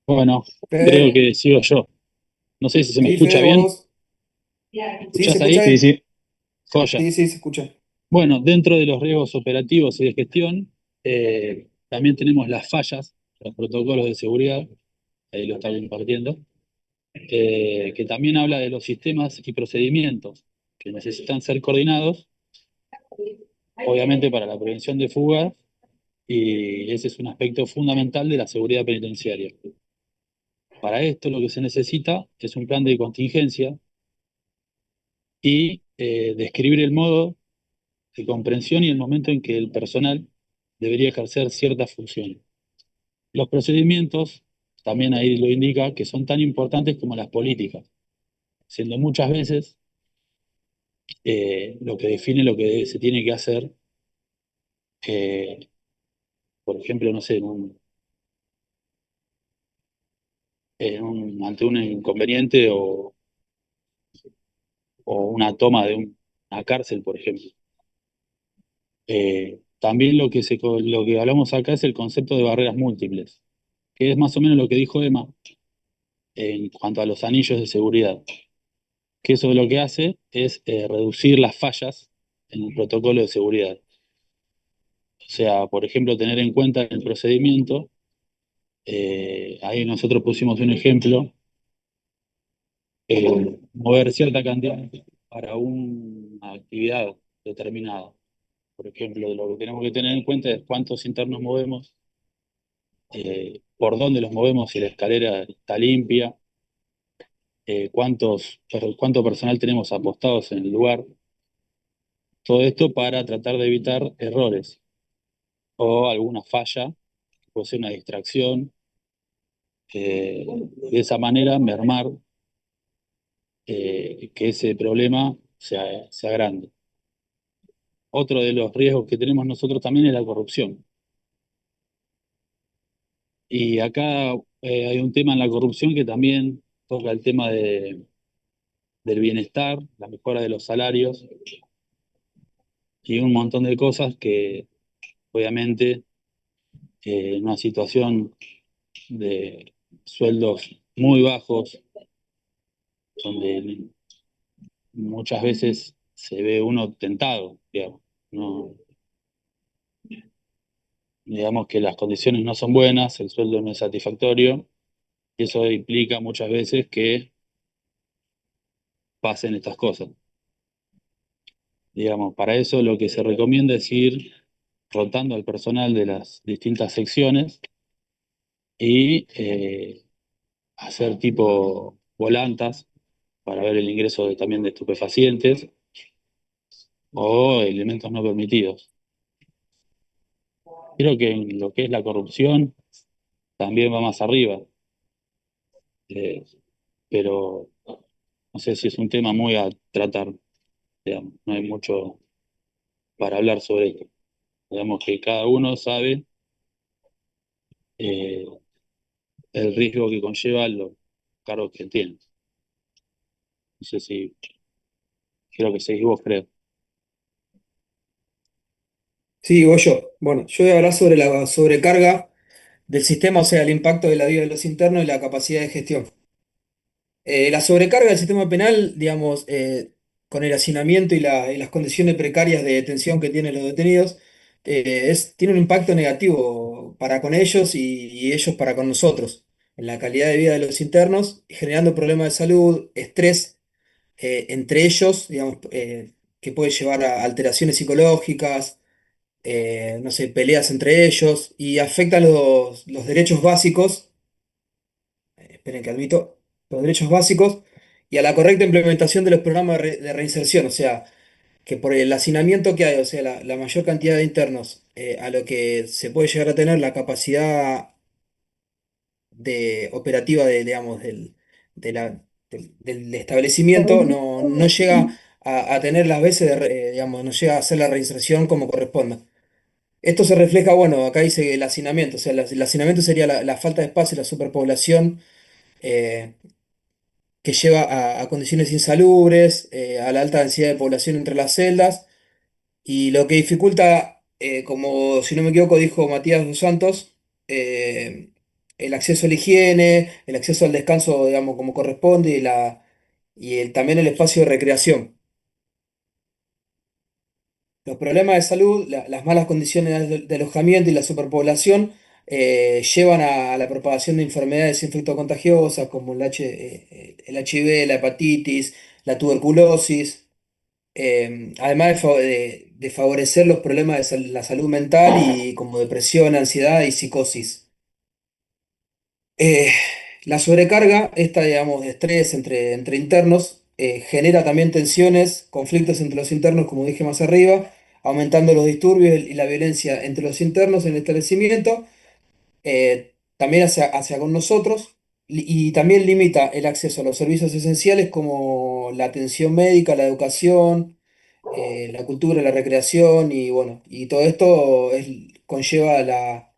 Bueno, creo Fede, que sigo yo. No sé si se me sí, escucha Fede, bien. vos. ¿Me ¿Sí se escuchás escucha ahí? Sí, bien? sí. Joya. Sí, sí, se escucha. Bueno, dentro de los riesgos operativos y de gestión, también tenemos las fallas, los protocolos de seguridad, ahí lo estaba compartiendo, que también habla de los sistemas y procedimientos que necesitan ser coordinados, obviamente para la prevención de fugas, y ese es un aspecto fundamental de la seguridad penitenciaria. Para esto lo que se necesita es un plan de contingencia y describir el modo de comprensión y el momento en que el personal debería ejercer ciertas funciones. Los procedimientos, también ahí lo indica, que son tan importantes como las políticas, siendo muchas veces lo que define lo que se tiene que hacer, eh, por ejemplo, no sé, ante un inconveniente o una toma de una cárcel, por ejemplo. También lo que hablamos acá es el concepto de barreras múltiples, que es más o menos lo que dijo Emma en cuanto a los anillos de seguridad, que eso lo que hace es reducir las fallas en el protocolo de seguridad. O sea, por ejemplo, tener en cuenta el procedimiento Ahí nosotros pusimos un ejemplo, mover cierta cantidad para una actividad determinada. Por ejemplo, lo que tenemos que tener en cuenta es cuántos internos movemos, por dónde los movemos, si la escalera está limpia, cuánto personal tenemos apostados en el lugar. Todo esto para tratar de evitar errores o alguna falla, que puede ser una distracción, de esa manera mermar que ese problema sea grande. Otro de los riesgos que tenemos nosotros también es la corrupción. Y acá hay un tema en la corrupción que también toca el tema del bienestar, la mejora de los salarios y un montón de cosas que obviamente en una situación de sueldos muy bajos, donde muchas veces se ve uno tentado, digamos, no, digamos que las condiciones no son buenas, el sueldo no es satisfactorio, y eso implica muchas veces que pasen estas cosas. Digamos, para eso lo que se recomienda es ir rotando al personal de las distintas secciones y hacer tipo volantas para ver el ingreso también de estupefacientes o elementos no permitidos. Creo que en lo que es la corrupción también va más arriba, eh, pero no sé si es un tema muy a tratar, digamos, no hay mucho para hablar sobre esto. Digamos que cada uno sabe eh, el riesgo que conlleva los cargos que tiene. No sé si creo que seguís vos, creo. Sí, digo yo. Bueno, yo voy a hablar sobre la sobrecarga del sistema, o sea, el impacto de la vida de los internos y la capacidad de gestión. La sobrecarga del sistema penal, digamos, con el hacinamiento y las condiciones precarias de detención que tienen los detenidos, tiene un impacto negativo para con ellos y ellos para con nosotros, en la calidad de vida de los internos, generando problemas de salud, estrés entre ellos, digamos, que puede llevar a alteraciones psicológicas, no sé, peleas entre ellos y afecta los derechos básicos, esperen que admito, los derechos básicos y a la correcta implementación de los programas de reinserción, o sea, que por el hacinamiento que hay, o sea, la mayor cantidad de internos, a lo que se puede llegar a tener la capacidad de operativa digamos, del establecimiento, no llega a tener las veces, digamos, no llega a hacer la reinserción como corresponda. Esto se refleja, bueno, acá dice el hacinamiento, o sea, el hacinamiento sería la falta de espacio, la superpoblación, eh, que lleva a condiciones insalubres, a la alta densidad de población entre las celdas, y lo que dificulta, como si no me equivoco, dijo Matías dos Santos, el acceso a la higiene, el acceso al descanso, digamos, como corresponde, también el espacio de recreación. Los problemas de salud, las malas condiciones de alojamiento y la superpoblación llevan a la propagación de enfermedades infectocontagiosas como el HIV, la hepatitis, la tuberculosis, además de favorecer los problemas de la salud mental y como depresión, ansiedad y psicosis. Eh, la sobrecarga, esta, digamos, de estrés entre internos, genera también tensiones, conflictos entre los internos, como dije más arriba, aumentando los disturbios y la violencia entre los internos en el establecimiento, también hacia con nosotros, y también limita el acceso a los servicios esenciales como la atención médica, la educación, la cultura, la recreación, y bueno, y todo esto conlleva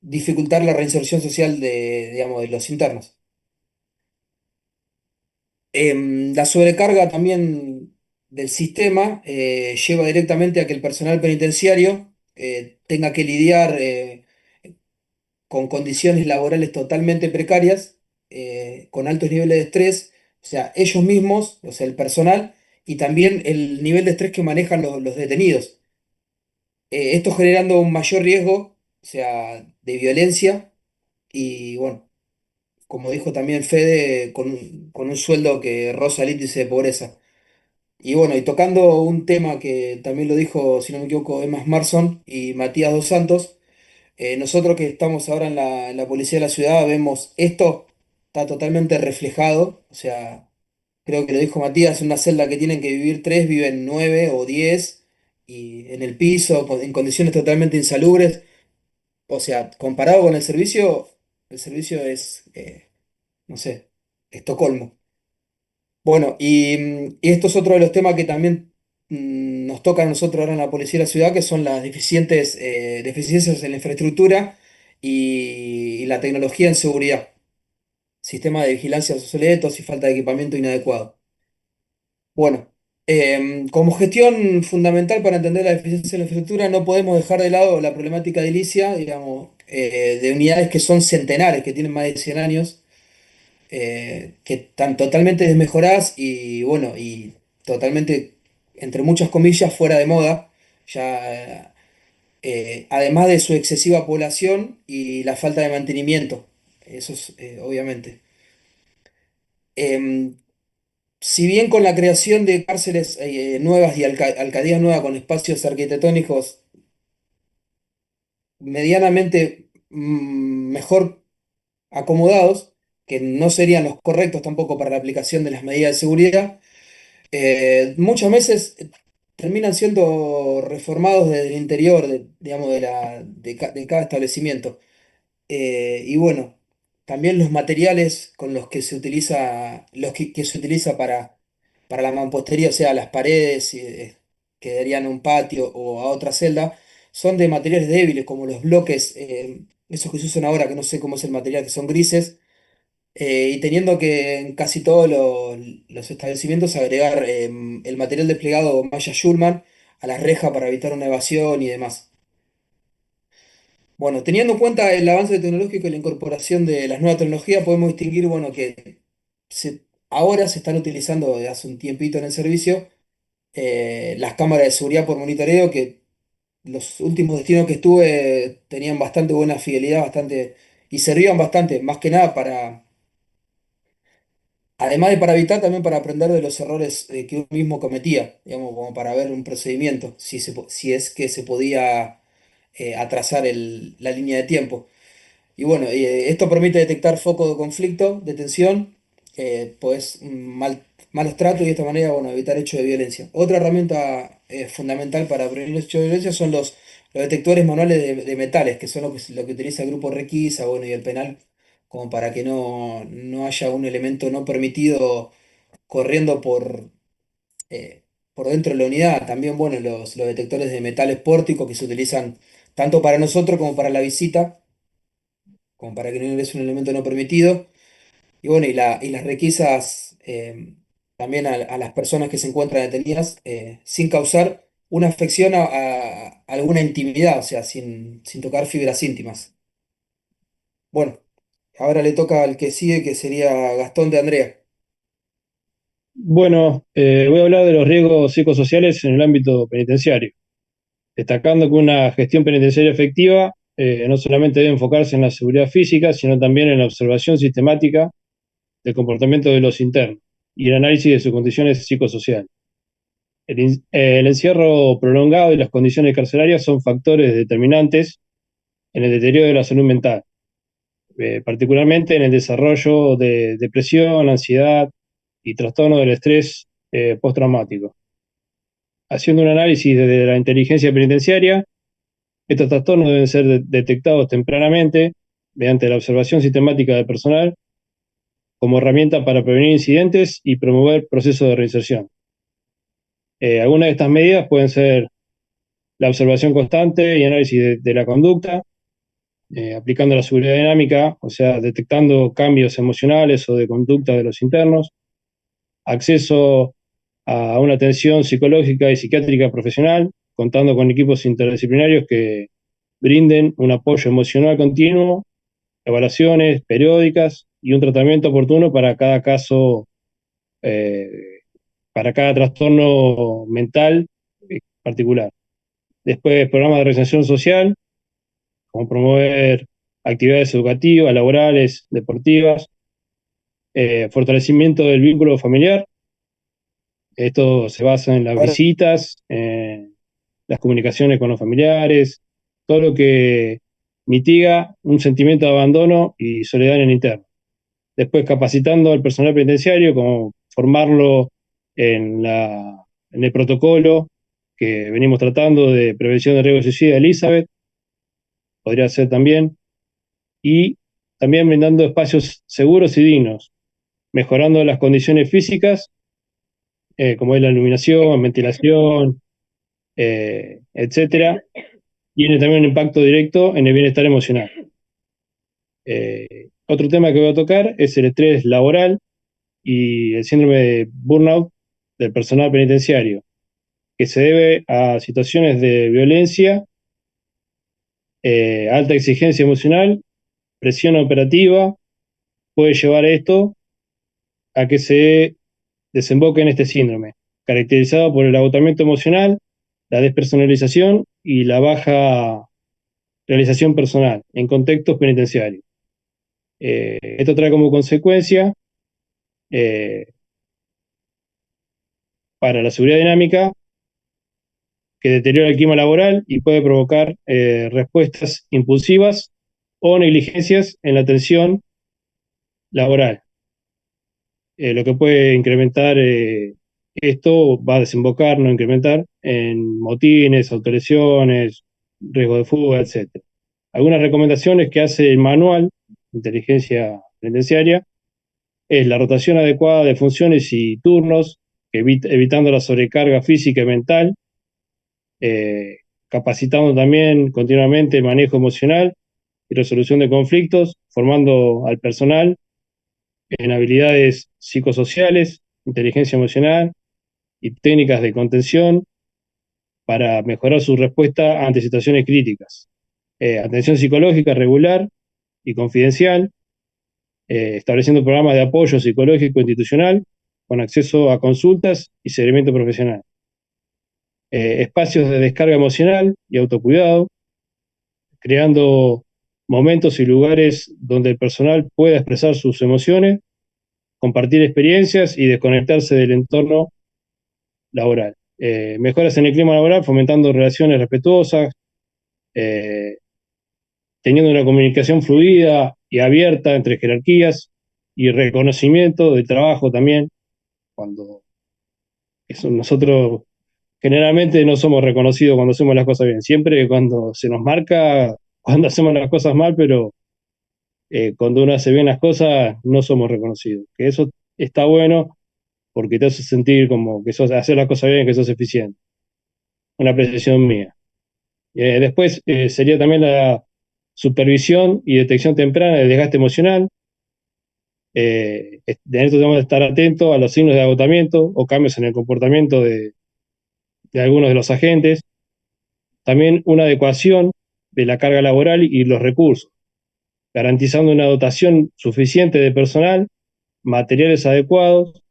dificultar la reinserción social digamos, de los internos. La sobrecarga también del sistema lleva directamente a que el personal penitenciario tenga que lidiar con condiciones laborales totalmente precarias, con altos niveles de estrés, o sea, ellos mismos, o sea, el personal, y también el nivel de estrés que manejan los detenidos. Esto generando un mayor riesgo, o sea, de violencia y bueno, como dijo también Fede, con un sueldo que roza el índice de pobreza. Y bueno, y tocando un tema que también lo dijo, si no me equivoco, Emma Smarson y Matías Dos Santos, nosotros que estamos ahora en la policía de la ciudad vemos esto, está totalmente reflejado, o sea, creo que lo dijo Matías, una celda que tienen que vivir tres, viven 9 o 10, y en el piso, en condiciones totalmente insalubres, o sea, comparado con el servicio es, no sé, Estocolmo. Bueno, y esto es otro de los temas que también nos toca a nosotros ahora en la Policía de la Ciudad, que son las deficiencias en la infraestructura y la tecnología en seguridad. Sistema de vigilancia obsoletos y falta de equipamiento inadecuado. Bueno, como gestión fundamental para entender la deficiencia en la infraestructura, no podemos dejar de lado la problemática edilicia, digamos, de unidades que son centenares, que tienen más de 100 años, que están totalmente desmejoradas y bueno, y totalmente, entre muchas comillas, fuera de moda, ya además de su excesiva población y la falta de mantenimiento, eso es obviamente. Em, si bien con la creación de cárceles nuevas y alcaldías nuevas con espacios arquitectónicos medianamente mejor acomodados, que no serían los correctos tampoco para la aplicación de las medidas de seguridad, muchas veces terminan siendo reformados desde el interior, digamos, de cada establecimiento. Y bueno, también los materiales con los que se utiliza, que se utiliza para la mampostería, o sea, las paredes que darían a un patio o a otra celda, son de materiales débiles, como los bloques, esos que se usan ahora, que no sé cómo es el material, que son grises, y teniendo que en casi todos los establecimientos agregar el material desplegado malla Schulman a la reja para evitar una evasión y demás. Bueno, teniendo en cuenta el avance tecnológico y la incorporación de las nuevas tecnologías, podemos distinguir, bueno, que ahora se están utilizando desde hace un tiempito en el servicio las cámaras de seguridad por monitoreo, que los últimos destinos que estuve tenían bastante buena fidelidad, y servían bastante, más que nada además de para evitar, también para aprender de los errores que uno mismo cometía, digamos, como para ver un procedimiento, si es que se podía atrasar la línea de tiempo. Y bueno, esto permite detectar focos de conflicto, de tensión, pues malos tratos y de esta manera, bueno, evitar hechos de violencia. Otra herramienta fundamental para prevenir hechos de violencia son los detectores manuales de metales, que son lo que utiliza el grupo Requisa, bueno, y el penal, como para que no haya un elemento no permitido corriendo por dentro de la unidad. También, bueno, los detectores de metales pórticos que se utilizan tanto para nosotros como para la visita, como para que no ingrese un elemento no permitido. Y bueno, y las requisas también a las personas que se encuentran detenidas sin causar una afección a alguna intimidad, o sea, sin tocar fibras íntimas. Bueno, ahora le toca al que sigue, que sería Gastón de Andrea. Bueno, voy a hablar de los riesgos psicosociales en el ámbito penitenciario, destacando que una gestión penitenciaria efectiva no solamente debe enfocarse en la seguridad física, sino también en la observación sistemática del comportamiento de los internos y el análisis de sus condiciones psicosociales. El encierro prolongado y las condiciones carcelarias son factores determinantes en el deterioro de la salud mental, particularmente en el desarrollo de depresión, ansiedad y trastorno del estrés postraumático. Haciendo un análisis desde la inteligencia penitenciaria, estos trastornos deben ser detectados tempranamente mediante la observación sistemática del personal como herramienta para prevenir incidentes y promover procesos de reinserción. Algunas de estas medidas pueden ser la observación constante y análisis de la conducta, aplicando la seguridad dinámica, o sea, detectando cambios emocionales o de conducta de los internos, acceso a una atención psicológica y psiquiátrica profesional, contando con equipos interdisciplinarios que brinden un apoyo emocional continuo, evaluaciones periódicas y un tratamiento oportuno para cada caso, para cada trastorno mental particular. Después, programas de reinserción social, como promover actividades educativas, laborales, deportivas, fortalecimiento del vínculo familiar. Esto se basa en las visitas, las comunicaciones con los familiares, todo lo que mitiga un sentimiento de abandono y soledad en el interno. Después capacitando al personal penitenciario, como formarlo en el protocolo que venimos tratando de prevención de riesgo de suicidio, Elizabeth, podría ser también, y también brindando espacios seguros y dignos, mejorando las condiciones físicas, como es la iluminación, ventilación, etcétera, tiene también un impacto directo en el bienestar emocional. Otro tema que voy a tocar es el estrés laboral y el síndrome de burnout del personal penitenciario, que se debe a situaciones de violencia, alta exigencia emocional, presión operativa, puede llevar esto a que se desemboque en este síndrome, caracterizado por el agotamiento emocional, la despersonalización y la baja realización personal en contextos penitenciarios. Esto trae como consecuencia para la seguridad dinámica que deteriora el clima laboral y puede provocar respuestas impulsivas o negligencias en la atención laboral. Lo que puede incrementar esto va a desembocar, no incrementar, en motines, autolesiones, riesgo de fuga, etc. Algunas recomendaciones que hace el manual de inteligencia penitenciaria es la rotación adecuada de funciones y turnos, evitando la sobrecarga física y mental, capacitando también continuamente el manejo emocional y resolución de conflictos, formando al personal en habilidades psicosociales, inteligencia emocional y técnicas de contención para mejorar su respuesta ante situaciones críticas. Atención psicológica regular y confidencial, estableciendo programas de apoyo psicológico institucional con acceso a consultas y seguimiento profesional. Espacios de descarga emocional y autocuidado, creando momentos y lugares donde el personal pueda expresar sus emociones, compartir experiencias y desconectarse del entorno laboral. Mejoras en el clima laboral, fomentando relaciones respetuosas, teniendo una comunicación fluida y abierta entre jerarquías y reconocimiento del trabajo también, cuando nosotros generalmente no somos reconocidos cuando hacemos las cosas bien, siempre cuando se nos marca, cuando hacemos las cosas mal, pero cuando uno hace bien las cosas no somos reconocidos. Que eso está bueno porque te hace sentir como que hacer las cosas bien, que sos eficiente. Una apreciación mía. Después sería también la supervisión y detección temprana del desgaste emocional. De esto tenemos que estar atentos a los signos de agotamiento o cambios en el comportamiento de algunos de los agentes. También una adecuación de la carga laboral y los recursos, garantizando una dotación suficiente de personal, materiales adecuados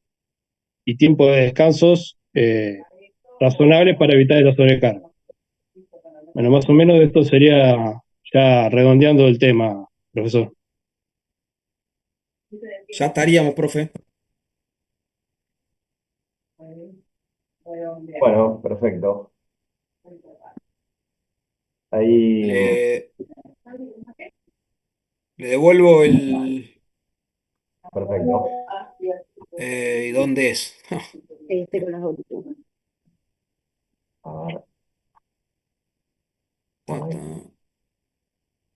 y tiempo de descansos razonables para evitar la sobrecarga. Bueno, más o menos esto sería ya redondeando el tema, profesor. Ya estaríamos, profe. Bueno, perfecto. Ahí, Le devuelvo el... perfecto. ¿Y dónde es? Con las audífonos. A ver. Ta, ta.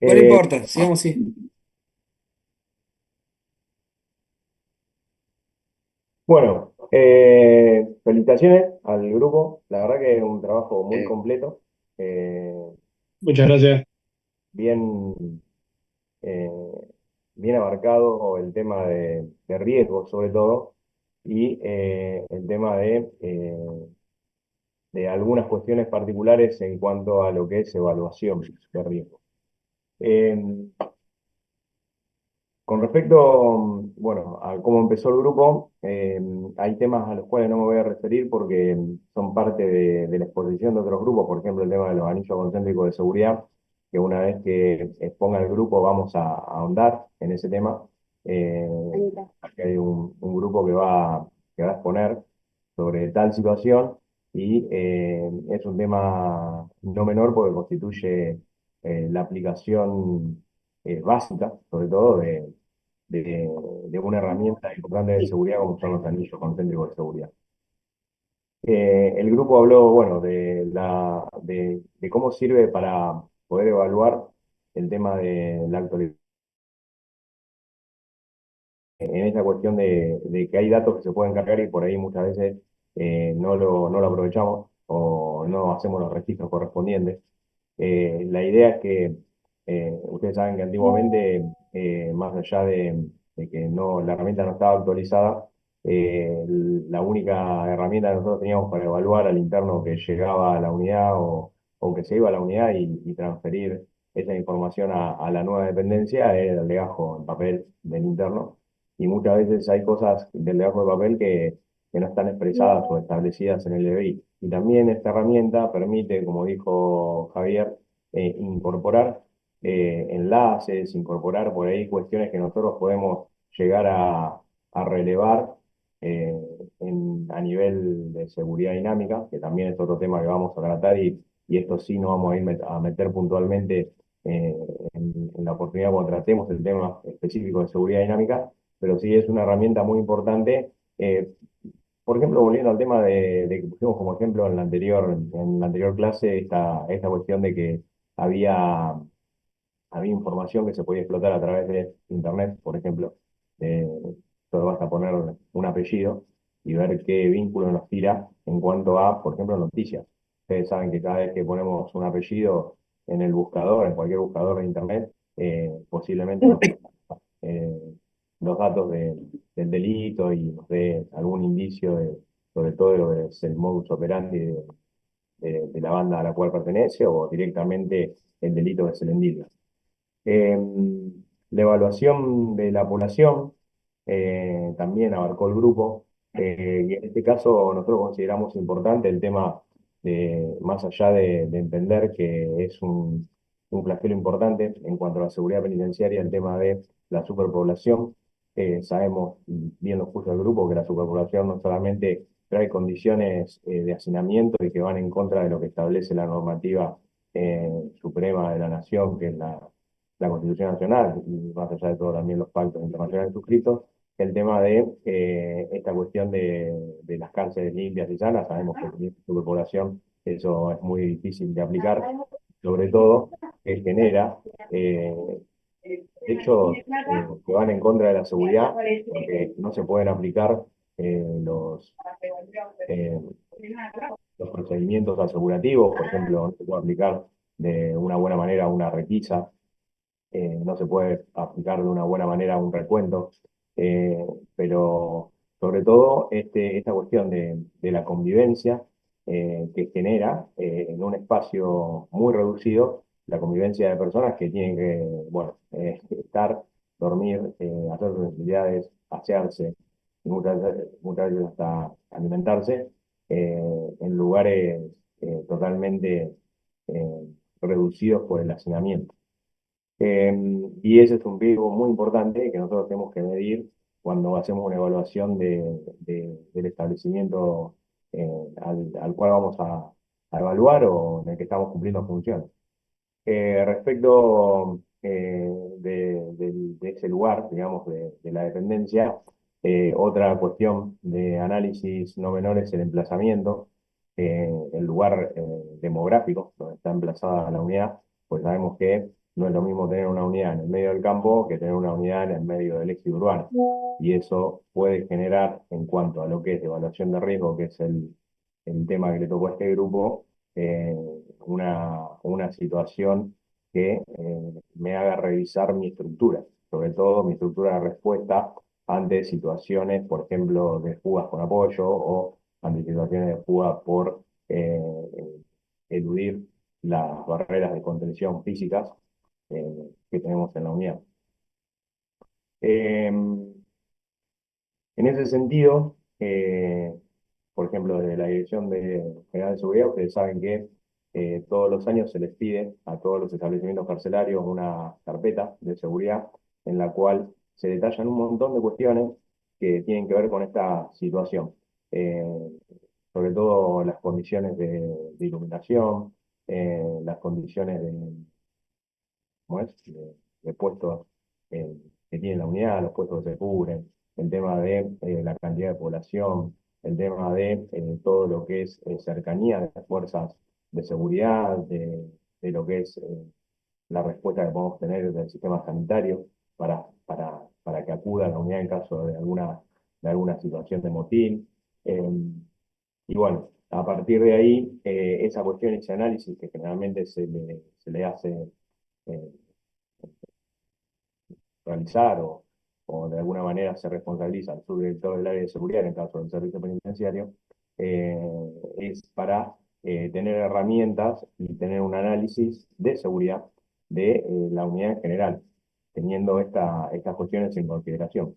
Eh, Bueno, no importa, sigamos así. Bueno, felicitaciones al grupo. La verdad que es un trabajo muy completo. eh, Muchas gracias. bien, eh, bien abarcado el tema de riesgo, sobre todo, y el tema de algunas cuestiones particulares en cuanto a lo que es evaluación de riesgo. Eh, Con respecto, bueno, a cómo empezó el grupo, hay temas a los cuales no me voy a referir porque son parte de la exposición de otros grupos, por ejemplo, el tema de los anillos concéntricos de seguridad, que una vez que exponga el grupo vamos a ahondar en ese tema. Eh, Aquí hay un grupo que va a exponer sobre tal situación y es un tema no menor porque constituye la aplicación básica, sobre todo, de una herramienta importante de seguridad como son los anillos concéntricos de seguridad. El grupo habló, bueno, de cómo sirve para poder evaluar el tema de la actualización en esa cuestión de que hay datos que se pueden cargar y por ahí muchas veces no lo aprovechamos o no hacemos los registros correspondientes. La idea es que ustedes saben que antiguamente, más allá de que la herramienta no estaba actualizada, la única herramienta que nosotros teníamos para evaluar al interno que llegaba a la unidad o que se iba a la unidad y transferir esa información a la nueva dependencia era el legajo en papel del interno. Y muchas veces hay cosas del legajo de papel que no están expresadas o establecidas en el DBI. Y también esta herramienta permite, como dijo Javier, incorporar enlaces, incorporar por ahí cuestiones que nosotros podemos llegar a relevar eh, a nivel de seguridad dinámica, que también es otro tema que vamos a tratar y esto sí no vamos a ir a meter puntualmente eh, en la oportunidad cuando tratemos el tema específico de seguridad dinámica, pero sí es una herramienta muy importante. Por ejemplo, volviendo al tema de que pusimos como ejemplo en la anterior clase, esta cuestión de que había, había información que se podía explotar a través de Internet, por ejemplo. Eh, Solo basta poner un apellido y ver qué vínculo nos tira en cuanto a, por ejemplo, noticias. Ustedes saben que cada vez que ponemos un apellido en el buscador, en cualquier buscador de Internet, posiblemente nos eh, los datos del delito y nos dé algún indicio sobre todo de lo que es el modus operandi de la banda a la cual pertenece o directamente el delito que se le indica. Eh, la evaluación de la población también abarcó el grupo. Y en este caso nosotros consideramos importante el tema más allá de entender que es un flagelo importante en cuanto a la seguridad penitenciaria, el tema de la superpoblación. Sabemos, y bien lo puso el grupo, que la superpoblación no solamente trae condiciones de hacinamiento y que van en contra de lo que establece la normativa suprema de la nación, que es la Constitución Nacional, y más allá de todo también los pactos internacionales suscritos, el tema de esta cuestión de las cárceles limpias y sanas. Sabemos que en esta superpoblación eso es muy difícil de aplicar, sobre todo que genera hechos que van en contra de la seguridad, porque no se pueden aplicar eh, los procedimientos asegurativos. Por ejemplo, no se puede aplicar de una buena manera una requisa, no se puede aplicar de una buena manera un recuento, eh, pero sobre todo esta cuestión de la convivencia que genera en un espacio muy reducido, la convivencia de personas que tienen que, bueno, estar, dormir, hacer sus necesidades, asearse, y muchas veces hasta alimentarse, en lugares totalmente reducidos por el hacinamiento. Eh, y ese es un riesgo muy importante que nosotros tenemos que medir cuando hacemos una evaluación del establecimiento al cual vamos a evaluar o en el que estamos cumpliendo funciones. Respecto de ese lugar, digamos, de la dependencia, otra cuestión de análisis no menor es el emplazamiento, el lugar demográfico donde está emplazada la unidad, pues sabemos que no es lo mismo tener una unidad en el medio del campo que tener una unidad en el medio del eje urbano. Y eso puede generar, en cuanto a lo que es evaluación de riesgo, que es el tema que le tocó a este grupo, eh, una situación que me haga revisar mi estructura, sobre todo mi estructura de respuesta ante situaciones, por ejemplo, de fugas con apoyo o ante situaciones de fuga por eludir las barreras de contención físicas que tenemos en la unidad. En ese sentido, por ejemplo, desde la Dirección General de Seguridad, ustedes saben que todos los años se les pide a todos los establecimientos carcelarios una carpeta de seguridad en la cual se detallan un montón de cuestiones que tienen que ver con esta situación. Eh, Sobre todo las condiciones de iluminación, las condiciones ¿cómo es? De puestos que tiene la unidad, los puestos que se cubren, el tema de la cantidad de población, el tema de todo lo que es cercanía de las fuerzas de seguridad, de lo que es la respuesta que podemos tener del sistema sanitario para que acuda a la unidad en caso de alguna situación de motín. Y bueno, a partir de ahí, esa cuestión, ese análisis que generalmente se le hace eh, realizar o de alguna manera se responsabiliza al subdirector del área de seguridad en el caso del servicio penitenciario, eh, es para tener herramientas y tener un análisis de seguridad de la unidad en general, teniendo estas cuestiones en consideración.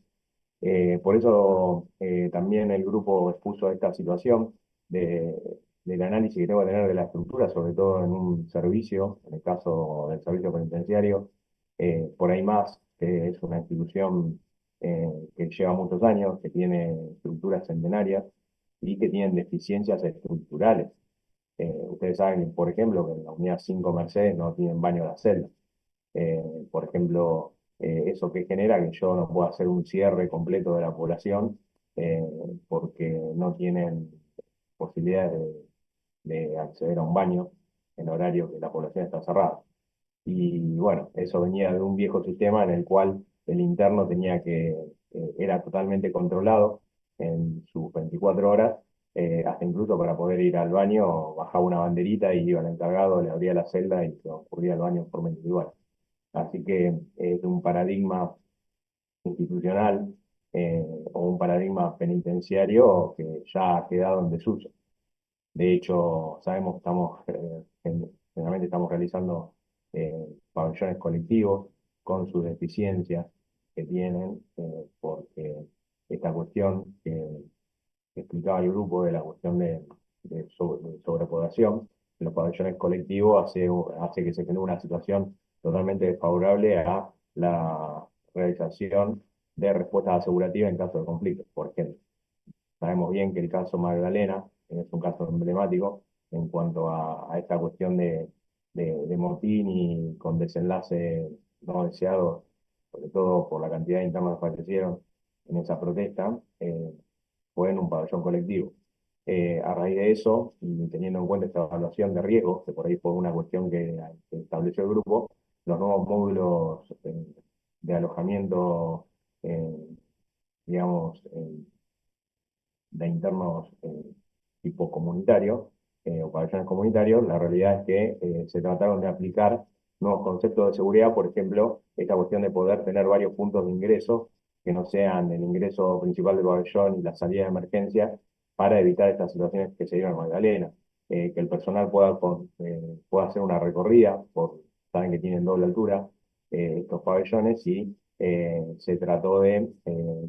Por eso también el grupo expuso esta situación de, del análisis que tengo que tener de la estructura, sobre todo en un servicio, en el caso del servicio penitenciario, por ahí más, que es una institución que lleva muchos años, que tiene estructuras centenarias y que tienen deficiencias estructurales. Ustedes saben, por ejemplo, que en la unidad 5 Mercedes no tienen baño de la celda. Por ejemplo, eso que genera que yo no pueda hacer un cierre completo de la población eh, porque no tienen posibilidades de acceder a un baño en horario que la población está cerrada. Y bueno, eso venía de un viejo sistema en el cual el interno era totalmente controlado en sus 24 horas, hasta incluso para poder ir al baño, bajaba una banderita y iba al encargado, le abría la celda y concurría al baño en forma individual. Así que es un paradigma institucional o un paradigma penitenciario que ya ha quedado en desuso. De hecho, sabemos que generalmente estamos realizando pabellones colectivos con sus deficiencias que tienen, porque esta cuestión que explicaba el grupo de la cuestión de sobrepoblación, en los pabellones colectivos hace que se genere una situación totalmente desfavorable a la realización de respuestas asegurativas en caso de conflicto. Por ejemplo, sabemos bien que el caso Magdalena es un caso emblemático en cuanto a esta cuestión de motín y con desenlace no deseado, sobre todo por la cantidad de internos que fallecieron en esa protesta. Fue en un pabellón colectivo. A raíz de eso, y teniendo en cuenta esta evaluación de riesgos, que por ahí fue una cuestión que estableció el grupo, los nuevos módulos de alojamiento, eh, digamos, de internos tipo comunitario o pabellones comunitarios, la realidad es que se trataron de aplicar nuevos conceptos de seguridad, por ejemplo, esta cuestión de poder tener varios puntos de ingreso que no sean el ingreso principal del pabellón y la salida de emergencia para evitar estas situaciones que se dieron en Magdalena. Que el personal pueda hacer una recorrida, saben que tienen doble altura estos pabellones y se trató de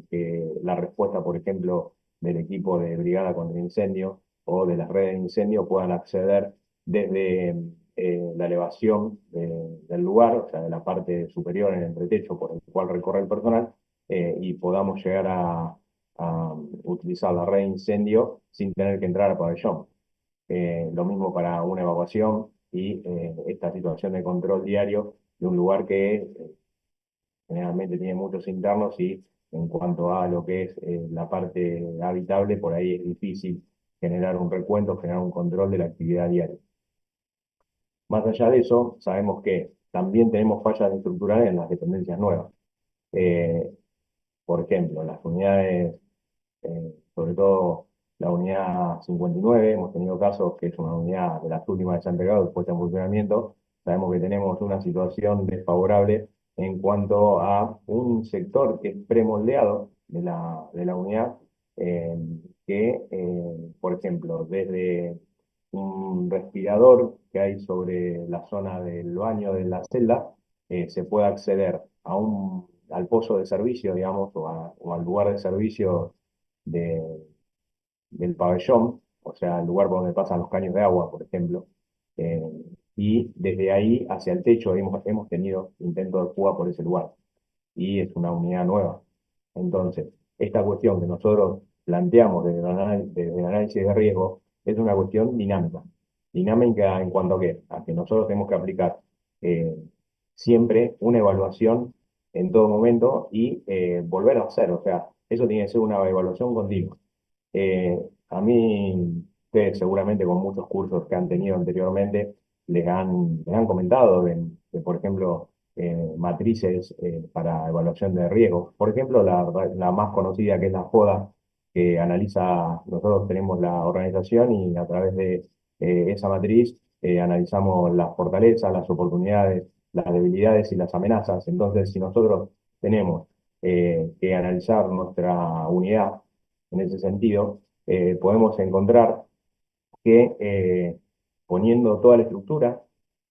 que la respuesta, por ejemplo, del equipo de brigada contra incendio o de las redes de incendio puedan acceder desde la elevación del lugar, o sea, de la parte superior en el entretecho por el cual recorre el personal, y podamos llegar a utilizar la red de incendio sin tener que entrar al pabellón. Lo mismo para una evacuación y esta situación de control diario de un lugar que generalmente tiene muchos internos y en cuanto a lo que es la parte habitable, por ahí es difícil generar un recuento, generar un control de la actividad diaria. Más allá de eso, sabemos que también tenemos fallas estructurales en las dependencias nuevas. Eh, por ejemplo, en las unidades, sobre todo la unidad 59, hemos tenido casos que es una unidad de las últimas que se han entregado puesta en funcionamiento. Sabemos que tenemos una situación desfavorable en cuanto a un sector que es premoldeado de la unidad, eh, por ejemplo, desde un respirador que hay sobre la zona del baño de la celda, se puede acceder al pozo de servicio, digamos, o al lugar de servicio de, del pabellón, o sea, el lugar por donde pasan los caños de agua, por ejemplo, Eh, y desde ahí hacia el techo hemos tenido intentos de fuga por ese lugar y es una unidad nueva. Entonces, esta cuestión que nosotros planteamos desde el análisis de riesgo es una cuestión dinámica. Dinámica en cuanto a qué? A que nosotros tenemos que aplicar eh, siempre una evaluación en todo momento y volver a hacer. O sea, eso tiene que ser una evaluación continua. A mí, ustedes seguramente con muchos cursos que han tenido anteriormente, les han comentado por ejemplo, matrices para evaluación de riesgo. Por ejemplo, la más conocida que es la FODA, que analiza, nosotros tenemos la organización y a través de esa matriz analizamos las fortalezas, las oportunidades, las debilidades y las amenazas. Entonces, si nosotros tenemos que analizar nuestra unidad en ese sentido, podemos encontrar que poniendo toda la estructura,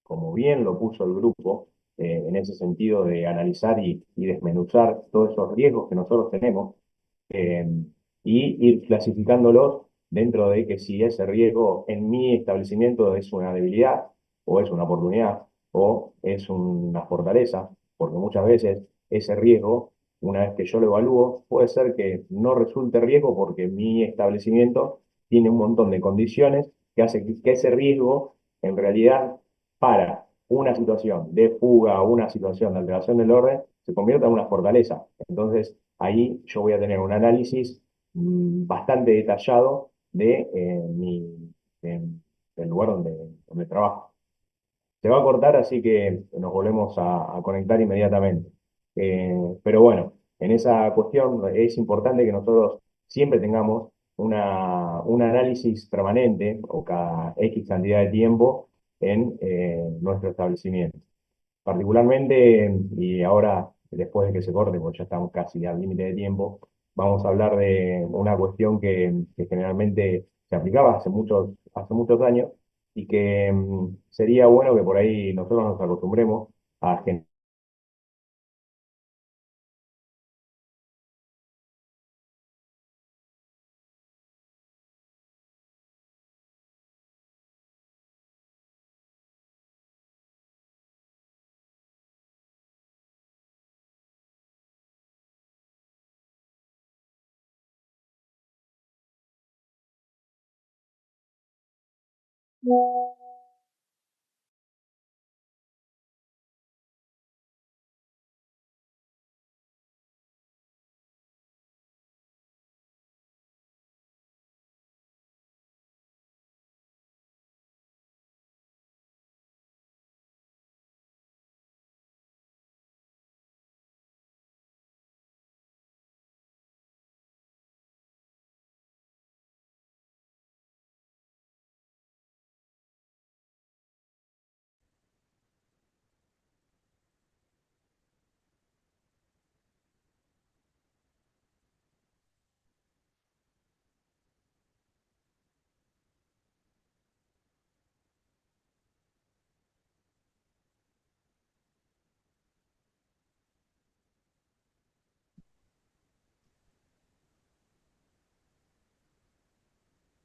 como bien lo puso el grupo, en ese sentido de analizar y desmenuzar todos esos riesgos que nosotros tenemos, eh, y ir clasificándolos dentro de que si ese riesgo en mi establecimiento es una debilidad, o es una oportunidad, o es una fortaleza, porque muchas veces ese riesgo, una vez que yo lo evalúo, puede ser que no resulte riesgo porque mi establecimiento tiene un montón de condiciones que hace que ese riesgo, en realidad, para una situación de fuga o una situación de alteración del orden, se convierta en una fortaleza. Entonces, ahí yo voy a tener un análisis bastante detallado de- del lugar donde trabajo. Se va a cortar, así que nos volvemos a conectar inmediatamente. Pero bueno, en esa cuestión es importante que nosotros siempre tengamos un análisis permanente o cada X cantidad de tiempo en nuestro establecimiento. Particularmente, y ahora después de que se corte, porque ya estamos casi al límite de tiempo, vamos a hablar de una cuestión que generalmente se aplicaba hace muchos años y que sería bueno que por ahí nosotros nos acostumbremos a generar.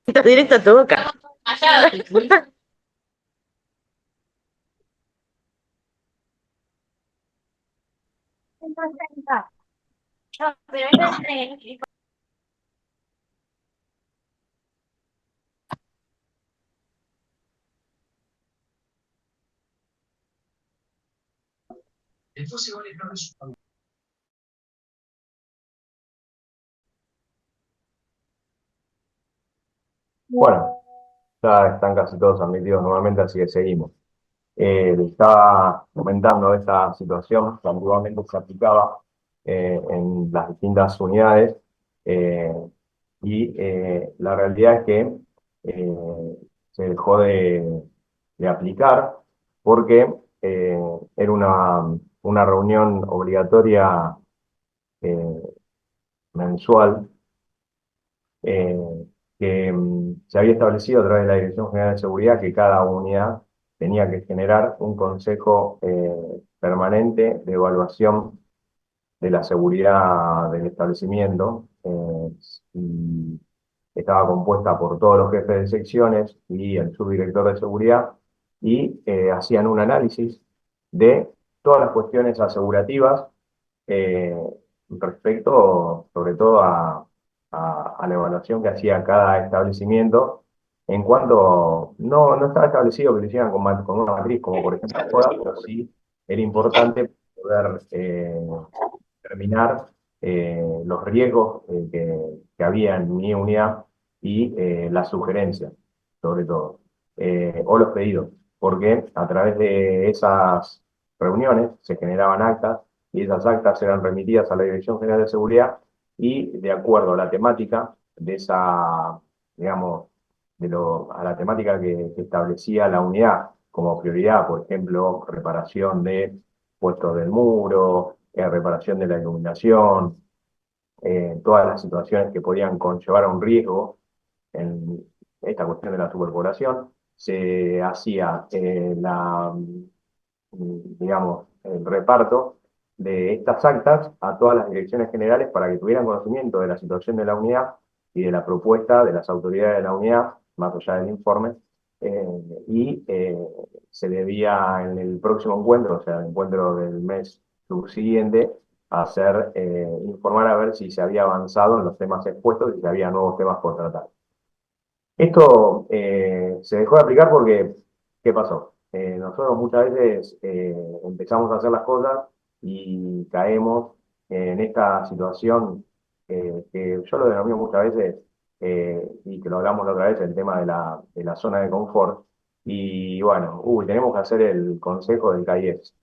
Estás directo a tu boca. Bueno, ya están casi todos admitidos nuevamente, así que seguimos. Les estaba comentando esta situación que antiguamente se aplicaba en las distintas unidades eh, y la realidad es que se dejó de aplicar porque era una reunión obligatoria eh, mensual eh, que se había establecido a través de la Dirección General de Seguridad que cada unidad tenía que generar un consejo permanente de evaluación de la seguridad del establecimiento y estaba compuesta por todos los jefes de secciones y el subdirector de seguridad y hacían un análisis de todas las cuestiones asegurativas eh, respecto sobre todo a la evaluación que hacía cada establecimiento en cuanto no estaba establecido que lo hicieran con una matriz como por ejemplo FODA, pero sí era importante poder determinar los riesgos que había en mi unidad y las sugerencias, sobre todo, o los pedidos, porque a través de esas reuniones se generaban actas y esas actas eran remitidas a la Dirección General de Seguridad y de acuerdo a la temática de esa, digamos, a la temática que establecía la unidad como prioridad, por ejemplo, reparación de puestos del muro, reparación de la iluminación, todas las situaciones que podían conllevar a un riesgo en esta cuestión de la superpoblación, se hacía digamos, el reparto de estas actas a todas las direcciones generales para que tuvieran conocimiento de la situación de la unidad y de la propuesta de las autoridades de la unidad, más allá del informe, eh, y se debía en el próximo encuentro, o sea, el encuentro del mes subsiguiente, hacer, informar a ver si se había avanzado en los temas expuestos y si había nuevos temas por tratar. Esto se dejó de aplicar porque, ¿qué pasó? Nosotros muchas veces empezamos a hacer las cosas y caemos en esta situación que yo lo denomino muchas veces, y que lo hablamos la otra vez, el tema de la zona de confort. Y bueno, tenemos que hacer el consejo del CAIEX.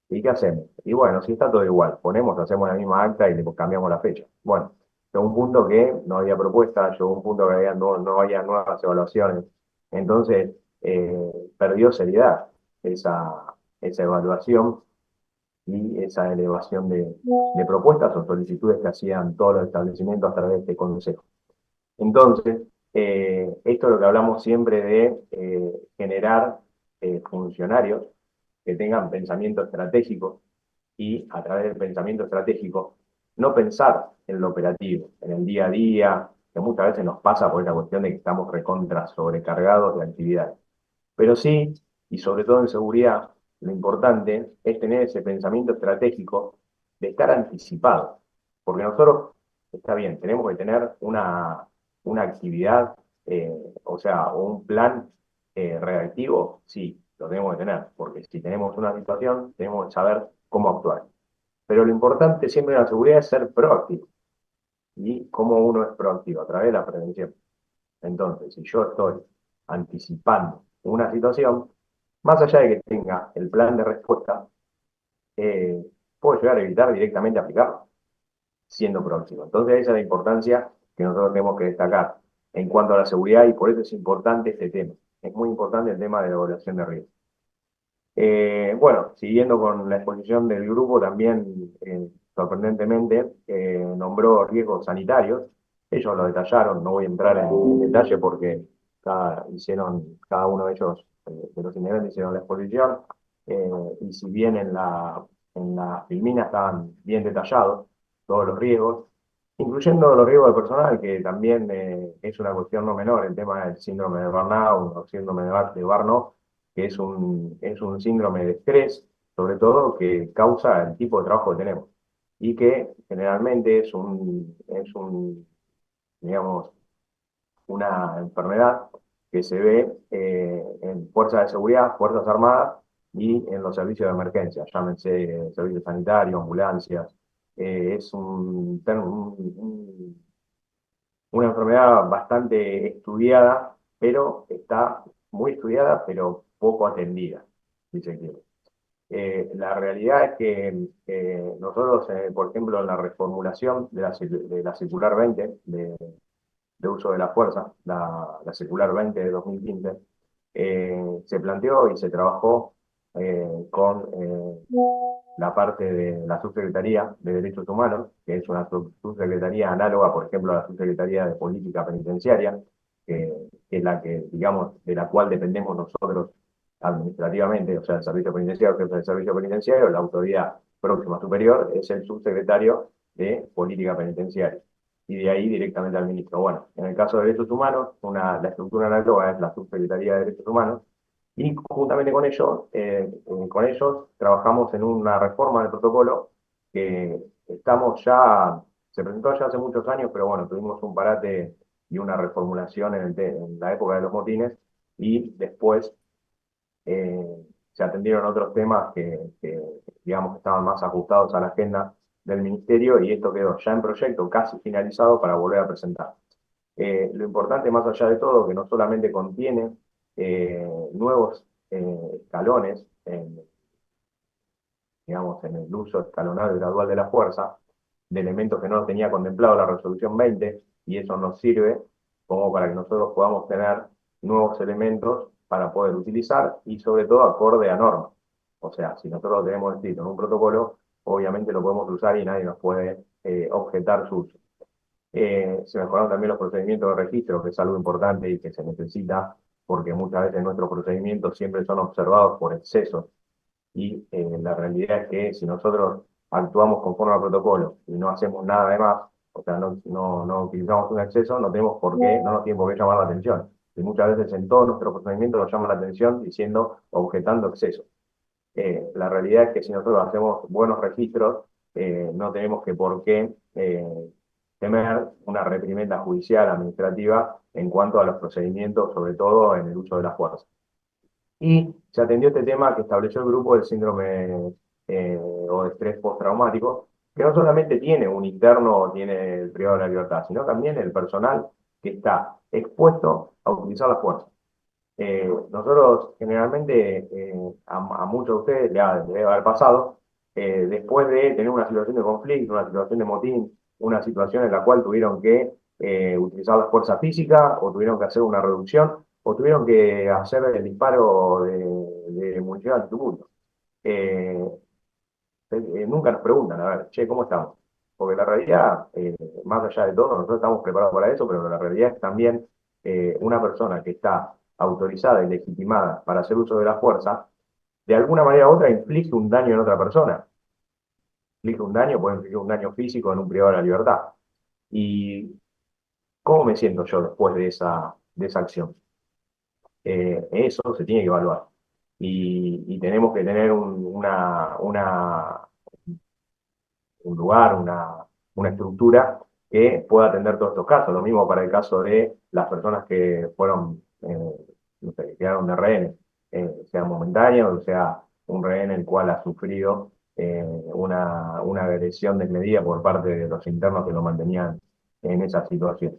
¿Y qué hacemos? Y bueno, si está todo igual, hacemos la misma acta y le cambiamos la fecha. Bueno, llegó un punto que no había propuesta, llegó un punto que no había nuevas evaluaciones. Entonces, perdió seriedad esa evaluación y esa elevación de propuestas o solicitudes que hacían todos los establecimientos a través de este consejo. Entonces, esto es lo que hablamos siempre de generar funcionarios que tengan pensamiento estratégico y a través del pensamiento estratégico no pensar en lo operativo, en el día a día, que muchas veces nos pasa por esa cuestión de que estamos recontra sobrecargados de actividades. Pero sí, y sobre todo en seguridad, lo importante es tener ese pensamiento estratégico de estar anticipado. Porque nosotros, está bien, tenemos que tener una actividad, o sea, o un plan reactivo, sí, lo tenemos que tener. Porque si tenemos una situación, tenemos que saber cómo actuar. Pero lo importante siempre en la seguridad es ser proactivo. ¿Y cómo uno es proactivo? A través de la prevención. Entonces, si yo estoy anticipando una situación, más allá de que tenga el plan de respuesta, eh, puedo llegar a evitar directamente aplicarlo, siendo proactivo. Entonces, esa es la importancia que nosotros tenemos que destacar en cuanto a la seguridad y por eso es importante este tema. Es muy importante el tema de la evaluación de riesgo. Bueno, siguiendo con la exposición del grupo, también sorprendentemente nombró riesgos sanitarios. Ellos lo detallaron, no voy a entrar en detalle porque cada uno de ellos, de los integrantes, hicieron la exposición. Y si bien en la filmina estaban bien detallados todos los riesgos, incluyendo los riesgos de personal, que también es una cuestión no menor, el tema del síndrome de burnout o síndrome de Barno, que es un síndrome de estrés, sobre todo, que causa el tipo de trabajo que tenemos y que generalmente digamos, una enfermedad que se ve en fuerzas de seguridad, fuerzas armadas y en los servicios de emergencia, llámense servicios sanitarios, ambulancias. Es una enfermedad bastante estudiada, pero está muy estudiada, pero poco atendida, si se quiere. La realidad es que nosotros, por ejemplo, en la reformulación de la circular 20 de uso de la fuerza, la circular 20 de 2015, se planteó y se trabajó con la parte de la Subsecretaría de Derechos Humanos, que es una subsecretaría análoga, por ejemplo, a la Subsecretaría de Política Penitenciaria, que es la que, digamos, de la cual dependemos nosotros administrativamente, o sea, el Servicio Penitenciario, que es el Servicio Penitenciario, la autoridad próxima superior es el subsecretario de Política Penitenciaria y de ahí directamente al ministro. Bueno, en el caso de derechos humanos, la estructura análoga es la Subsecretaría de Derechos Humanos, Y juntamente con ellos trabajamos en una reforma del protocolo que estamos ya, se presentó ya hace muchos años, pero bueno, tuvimos un parate y una reformulación en la época de los motines y después se atendieron otros temas digamos, que estaban más ajustados a la agenda del ministerio y esto quedó ya en proyecto, casi finalizado para volver a presentar. Lo importante, más allá de todo, que no solamente contiene nuevos escalones digamos, en el uso escalonado y gradual de la fuerza, de elementos que no tenía contemplado la resolución 20, y eso nos sirve como para que nosotros podamos tener nuevos elementos para poder utilizar y sobre todo acorde a normas. O sea, si nosotros lo tenemos escrito en un protocolo, obviamente lo podemos usar y nadie nos puede objetar su uso. Se mejoraron también los procedimientos de registro, que es algo importante y que se necesita, porque muchas veces nuestros procedimientos siempre son observados por excesos y la realidad es que si nosotros actuamos conforme al protocolo y no hacemos nada de más, o sea, no utilizamos un exceso, no nos tiene por qué llamar la atención. Y muchas veces en todos nuestros procedimientos nos llama la atención diciendo, objetando exceso. La realidad es que si nosotros hacemos buenos registros, no tenemos que por qué temer una reprimenda judicial, administrativa, en cuanto a los procedimientos, sobre todo en el uso de la fuerza. Y se atendió este tema que estableció el grupo del síndrome o de estrés postraumático, que no solamente tiene un interno o tiene el privado de la libertad, sino también el personal que está expuesto a utilizar la fuerza. Nosotros generalmente, a muchos de ustedes les debe haber pasado, después de tener una situación de conflicto, una situación de motín, una situación en la cual tuvieron que utilizar la fuerza física o tuvieron que hacer una reducción o tuvieron que hacer el disparo de munición antitumulto. Nunca nos preguntan, a ver, che, ¿cómo estamos? Porque la realidad, más allá de todo, nosotros estamos preparados para eso, pero la realidad es que también una persona que está autorizada y legitimada para hacer uso de la fuerza, de alguna manera u otra inflige un daño en otra persona. Inflige un daño, puede infligir un daño físico en un privado de la libertad. ¿Y cómo me siento yo después de esa acción? Eso se tiene que evaluar. Y tenemos que tener un lugar, una estructura que pueda atender todos estos casos. Lo mismo para el caso de las personas que fueron, no sé, que quedaron de rehenes, sea momentáneo o sea un rehén el cual ha sufrido una agresión desmedida por parte de los internos que lo mantenían en esa situación.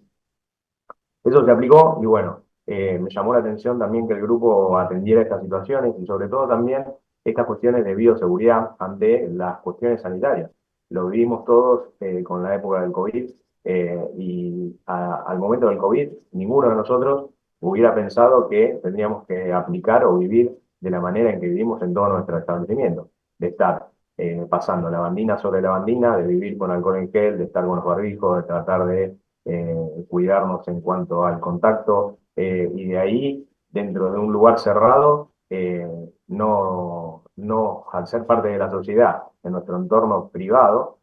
Eso se aplicó y bueno, me llamó la atención también que el grupo atendiera estas situaciones y sobre todo también estas cuestiones de bioseguridad ante las cuestiones sanitarias. Lo vivimos todos con la época del COVID y al momento del COVID ninguno de nosotros hubiera pensado que tendríamos que aplicar o vivir de la manera en que vivimos en todo nuestro establecimiento, de estar pasando lavandina sobre lavandina, de vivir con alcohol en gel, de estar con los barbijos, de tratar de cuidarnos en cuanto al contacto y de ahí, dentro de un lugar cerrado, no, al ser parte de la sociedad, en nuestro entorno privado,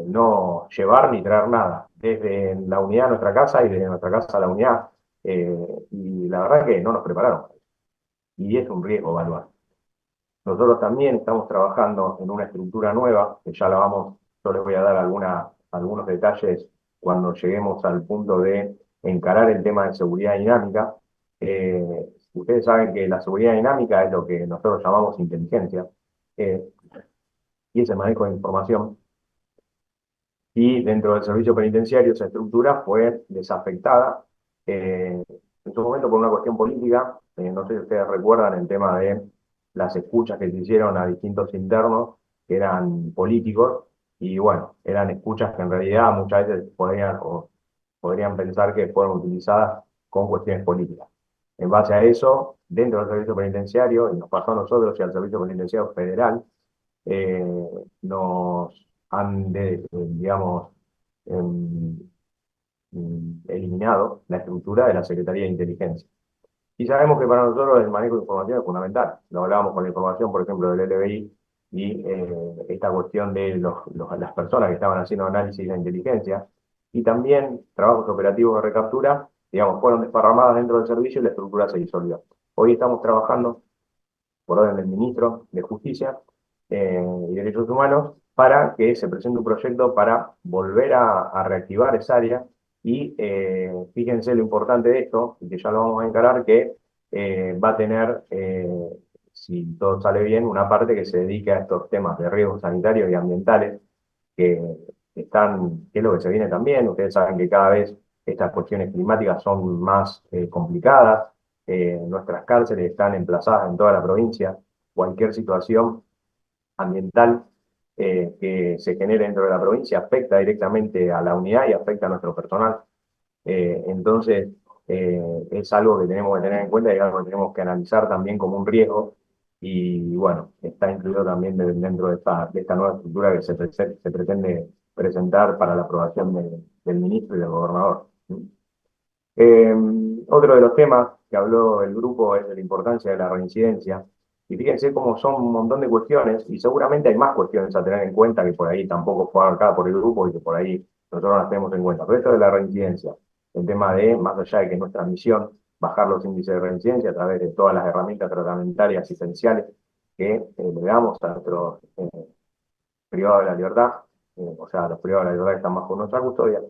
no llevar ni traer nada, desde la unidad a nuestra casa y desde nuestra casa a la unidad. Y la verdad que no nos prepararon. Y es un riesgo evaluar. Nosotros también estamos trabajando en una estructura nueva, que ya yo les voy a dar algunos detalles cuando lleguemos al punto de encarar el tema de seguridad dinámica. Ustedes saben que la seguridad dinámica es lo que nosotros llamamos inteligencia, y es el manejo de información. Y dentro del servicio penitenciario esa estructura fue desafectada en su momento por una cuestión política. No sé si ustedes recuerdan el tema de las escuchas que se hicieron a distintos internos que eran políticos y bueno, eran escuchas que en realidad muchas veces podrían pensar que fueron utilizadas con cuestiones políticas. En base a eso, dentro del servicio penitenciario, y nos pasó a nosotros y al servicio penitenciario federal, nos han, digamos, em, eliminado la estructura de la Secretaría de Inteligencia. Y sabemos que para nosotros el manejo de información es fundamental. Lo hablábamos con la información, por ejemplo, del LBI y esta cuestión de las personas que estaban haciendo análisis de inteligencia y también trabajos operativos de recaptura, digamos, fueron desparramadas dentro del servicio y la estructura se disolvió. Hoy estamos trabajando por orden del ministro de Justicia y Derechos Humanos para que se presente un proyecto para volver a reactivar esa área y fíjense lo importante de esto, y que ya lo vamos a encarar, que va a tener, si todo sale bien, una parte que se dedique a estos temas de riesgos sanitarios y ambientales que que es lo que se viene también. Ustedes saben que cada vez estas cuestiones climáticas son más complicadas. Nuestras cárceles están emplazadas en toda la provincia. Cualquier situación ambiental que se genere dentro de la provincia afecta directamente a la unidad y afecta a nuestro personal. Entonces, es algo que tenemos que tener en cuenta y algo que tenemos que analizar también como un riesgo. Y bueno, está incluido también dentro de esta nueva estructura que se pretende presentar para la aprobación del ministro y del gobernador. Eh, Otro de los temas que habló el grupo es de la importancia de la reincidencia. Y fíjense cómo son un montón de cuestiones, y seguramente hay más cuestiones a tener en cuenta que por ahí tampoco fue abarcada por el grupo y que por ahí nosotros las tenemos en cuenta. Pero esto de la reincidencia, el tema de, más allá de que nuestra misión, bajar los índices de reincidencia a través de todas las herramientas tratamentarias esenciales que le damos a nuestros privados de la libertad, o sea, los privados de la libertad que están bajo nuestra custodia.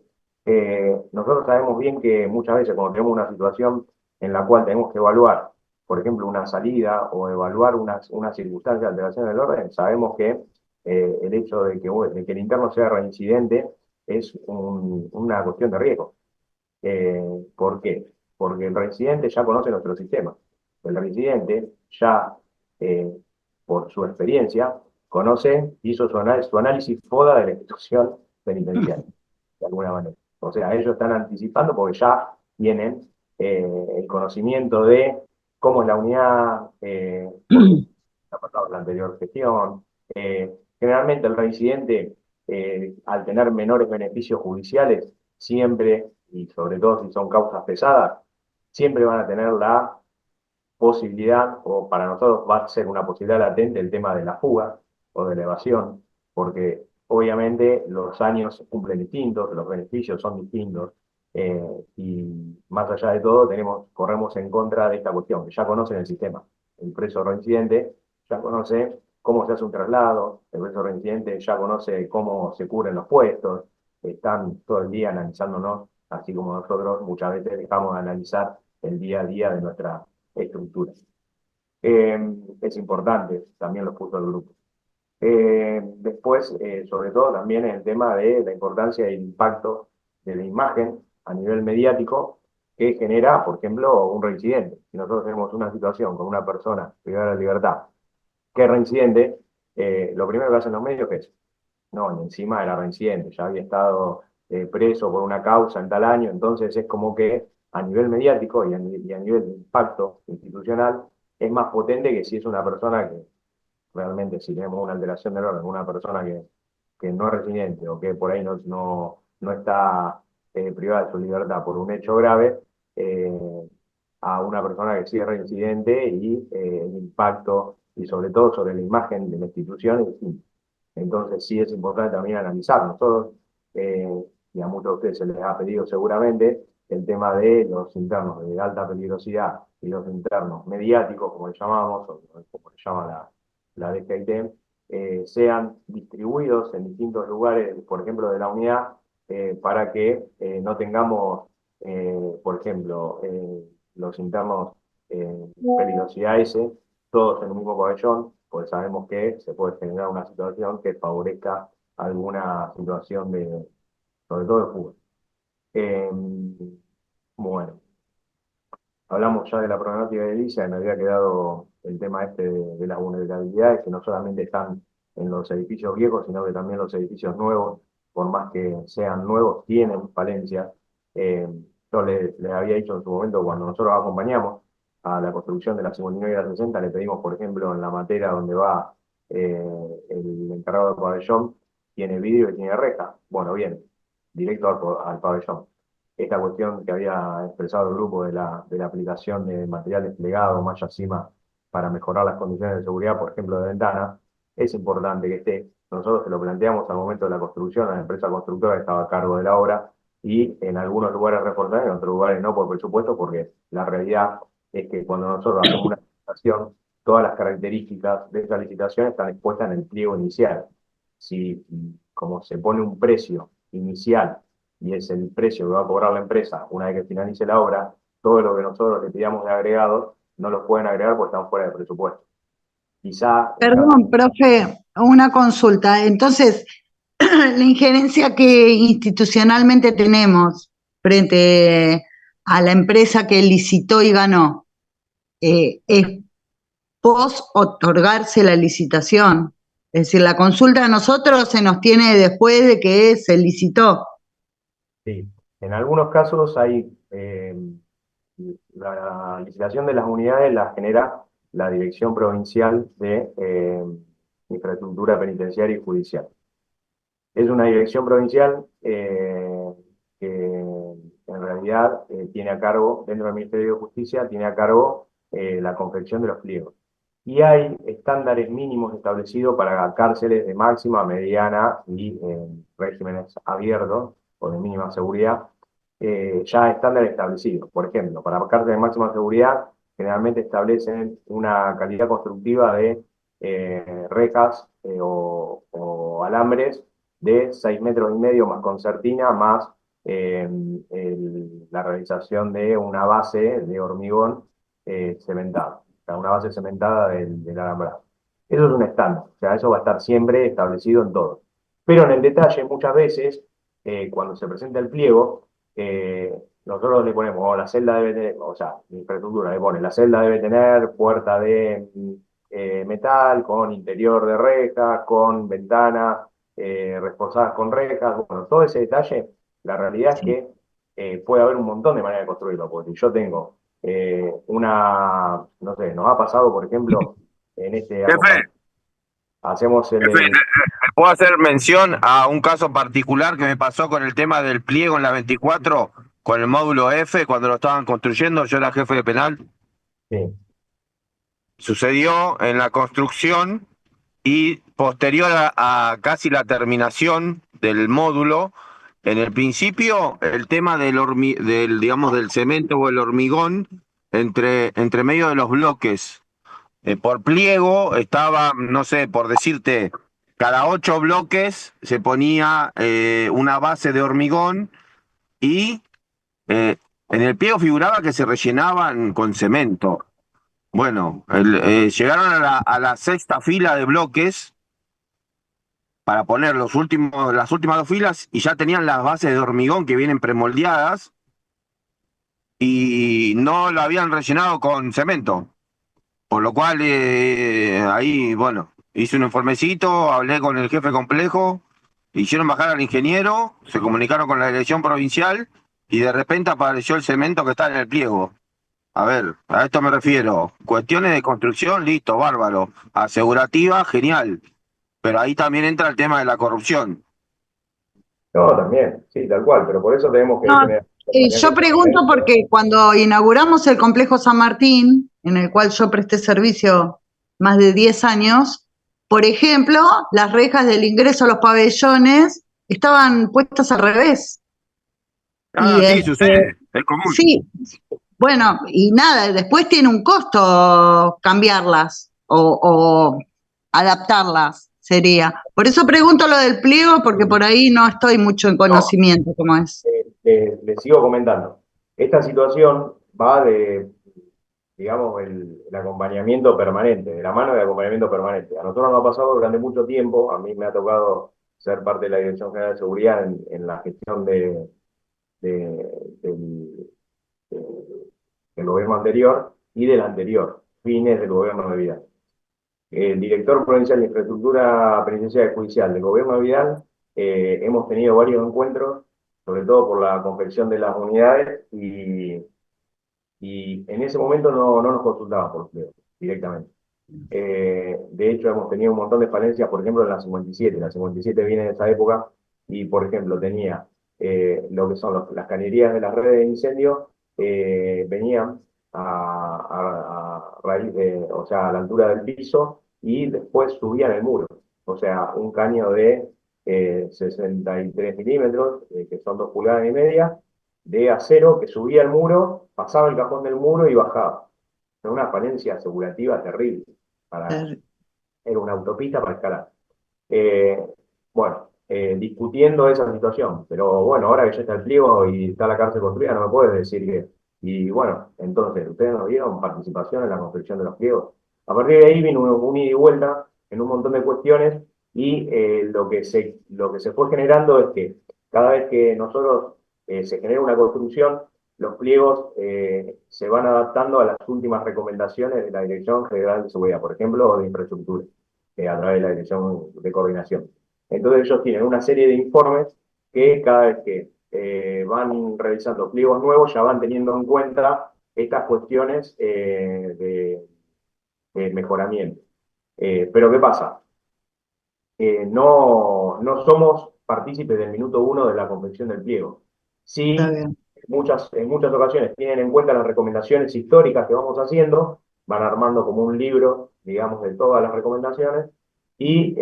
Nosotros sabemos bien que muchas veces cuando tenemos una situación en la cual tenemos que evaluar, por ejemplo, una salida o evaluar una circunstancia de alteración del orden, sabemos que el hecho de que el interno sea reincidente es una cuestión de riesgo. ¿Por qué? Porque el reincidente ya conoce nuestro sistema. El reincidente ya, eh, por su experiencia, hizo su análisis FODA de la institución penitenciaria, de alguna manera. O sea, ellos están anticipando porque ya tienen el conocimiento de cómo es la unidad, porque ha pasado en la anterior gestión. Generalmente el reincidente, al tener menores beneficios judiciales, siempre, y sobre todo si son causas pesadas, siempre van a tener la posibilidad, o para nosotros va a ser una posibilidad latente el tema de la fuga o de la evasión, porque obviamente los años cumplen distintos, los beneficios son distintos, y más allá de todo corremos en contra de esta cuestión, que ya conocen el sistema. El preso reincidente ya conoce cómo se hace un traslado, el preso reincidente ya conoce cómo se cubren los puestos, están todo el día analizándonos, así como nosotros muchas veces dejamos de analizar el día a día de nuestra estructura. Es importante, también lo puso el grupo. Después, sobre todo, también el tema de la importancia y el impacto de la imagen a nivel mediático que genera, por ejemplo, un reincidente. Si nosotros tenemos una situación con una persona privada de la libertad que es reincidente, lo primero que hacen los medios es, no, y encima era reincidente, ya había estado preso por una causa en tal año, entonces es como que a nivel mediático y a nivel de impacto institucional es más potente que si es una persona que realmente, si tenemos una alteración del orden, una persona que no es residente o que por ahí no está privada de su libertad por un hecho grave, eh, a una persona que sí es reincidente y el impacto y sobre todo sobre la imagen de la institución es distinto. Entonces sí es importante también analizar. Nosotros, y a muchos de ustedes se les ha pedido seguramente, el tema de los internos de alta peligrosidad y los internos mediáticos, como le llamamos, o como le llama la DGIT, sean distribuidos en distintos lugares, por ejemplo, de la unidad, para que no tengamos, por ejemplo, los internos peligrosidad S, todos en un mismo pabellón, pues sabemos que se puede generar una situación que favorezca alguna situación sobre todo de fútbol. Bueno, hablamos ya de la problemática de Villa, y me había quedado el tema este de las vulnerabilidades, que no solamente están en los edificios viejos, sino que también los edificios nuevos, por más que sean nuevos, tienen falencias. Yo les había dicho en su momento, cuando nosotros acompañamos a la construcción de la 59 y la 60, le pedimos, por ejemplo, en la materia donde va el encargado del pabellón, tiene vidrio y tiene reja. Bueno, bien, directo al pabellón. Esta cuestión que había expresado el grupo de la aplicación de material desplegado, malla cima, para mejorar las condiciones de seguridad, por ejemplo, de ventana, es importante que esté. Nosotros se lo planteamos al momento de la construcción a la empresa constructora que estaba a cargo de la obra, y en algunos lugares reforzaron, en otros lugares no por presupuesto, porque la realidad es que cuando nosotros hacemos una licitación, todas las características de esa licitación están expuestas en el pliego inicial. Si, como se pone un precio inicial y es el precio que va a cobrar la empresa una vez que finalice la obra, todo lo que nosotros le pidamos de agregados no los pueden agregar porque están fuera de presupuesto. Quizá Perdón, profe, una consulta. Entonces, la injerencia que institucionalmente tenemos frente a la empresa que licitó y ganó, es pos otorgarse la licitación. Es decir, la consulta a nosotros se nos tiene después de que se licitó. sí, en algunos casos hay la licitación de las unidades la genera la Dirección Provincial de Infraestructura Penitenciaria y Judicial. Es una dirección provincial que en realidad tiene a cargo, dentro del Ministerio de Justicia, tiene a cargo la confección de los pliegos. Y hay estándares mínimos establecidos para cárceles de máxima, mediana y regímenes abiertos o de mínima seguridad, ya estándares establecidos. Por ejemplo, para cárceles de máxima seguridad, generalmente establecen una calidad constructiva de rejas o alambres de 6,5 metros más concertina, más la realización de una base de hormigón cementado, o sea, una base cementada del alambrado. Eso es un estándar, o sea, eso va a estar siempre establecido en todo. Pero en el detalle, muchas veces, cuando se presenta el pliego, nosotros le ponemos, la celda debe tener, o sea, la infraestructura le pone, la celda debe tener puerta de metal, con interior de rejas, con ventanas reforzadas con rejas, bueno, todo ese detalle, la realidad es que puede haber un montón de maneras de construirlo, porque si yo tengo no sé, nos ha pasado, por ejemplo, en este Jefe, hacemos el... jefe, ¿le puedo hacer mención a un caso particular que me pasó con el tema del pliego en la 24, con el módulo F, cuando lo estaban construyendo? Yo era jefe de penal. Sí. Sucedió en la construcción y posterior a casi la terminación del módulo. En el principio, el tema digamos, del cemento o el hormigón entre medio de los bloques. Por pliego estaba, no sé, por decirte, cada 8 bloques se ponía una base de hormigón y en el pliego figuraba que se rellenaban con cemento. Bueno, llegaron a la sexta fila de bloques para poner las últimas 2 filas y ya tenían las bases de hormigón que vienen premoldeadas y no lo habían rellenado con cemento. Por lo cual ahí, bueno, hice un informecito, hablé con el jefe complejo, hicieron bajar al ingeniero, se comunicaron con la dirección provincial y de repente apareció el cemento que está en el pliego. A ver, a esto me refiero. Cuestiones de construcción, listo, bárbaro. Asegurativa, genial. Pero ahí también entra el tema de la corrupción. No, también, sí, tal cual, pero por eso tenemos que No, tener... yo pregunto porque cuando inauguramos el complejo San Martín, en el cual yo presté servicio más de 10 años, por ejemplo, las rejas del ingreso a los pabellones estaban puestas al revés. Ah, sí, sucede, es común. Sí, bueno, y nada, después tiene un costo cambiarlas o adaptarlas, sería. Por eso pregunto lo del pliego, porque por ahí no estoy mucho en conocimiento cómo es. Le sigo comentando. Esta situación va de, digamos, el acompañamiento permanente, de la mano del acompañamiento permanente. A nosotros nos ha pasado durante mucho tiempo, a mí me ha tocado ser parte de la Dirección General de Seguridad en la gestión del gobierno anterior y del anterior, fines del gobierno de Vidal. El director provincial de Infraestructura Penitenciaria y Judicial del gobierno de Vidal, hemos tenido varios encuentros, sobre todo por la confección de las unidades, y en ese momento no nos consultaban por pliego directamente. De hecho, hemos tenido un montón de falencias, por ejemplo, en la 57. La 57 viene de esa época y, por ejemplo, tenía lo que son las cañerías de las redes de incendio, venían a raíz o sea, a la altura del piso y después subían el muro. O sea, un caño de 63 milímetros, que son 2,5 pulgadas, de acero que subía el muro, pasaba el cajón del muro y bajaba. una falencia asegurativa terrible. Era una autopista para escalar. Eh, bueno, discutiendo esa situación, pero bueno, ahora que ya está el pliego y está la cárcel construida, no me puedes decir que. Y bueno, entonces, ¿ustedes no vieron participación en la construcción de los pliegos? A partir de ahí vino un ida y vuelta en un montón de cuestiones y lo que se fue generando es que cada vez que nosotros se genera una construcción, los pliegos se van adaptando a las últimas recomendaciones de la Dirección General de Seguridad, por ejemplo, o de Infraestructura, a través de la Dirección de Coordinación. Entonces ellos tienen una serie de informes que cada vez que van realizando pliegos nuevos ya van teniendo en cuenta estas cuestiones de mejoramiento. Pero ¿qué pasa? No somos partícipes del minuto uno de la confección del pliego. Sí, en muchas ocasiones tienen en cuenta las recomendaciones históricas que vamos haciendo, van armando como un libro, digamos, de todas las recomendaciones, y,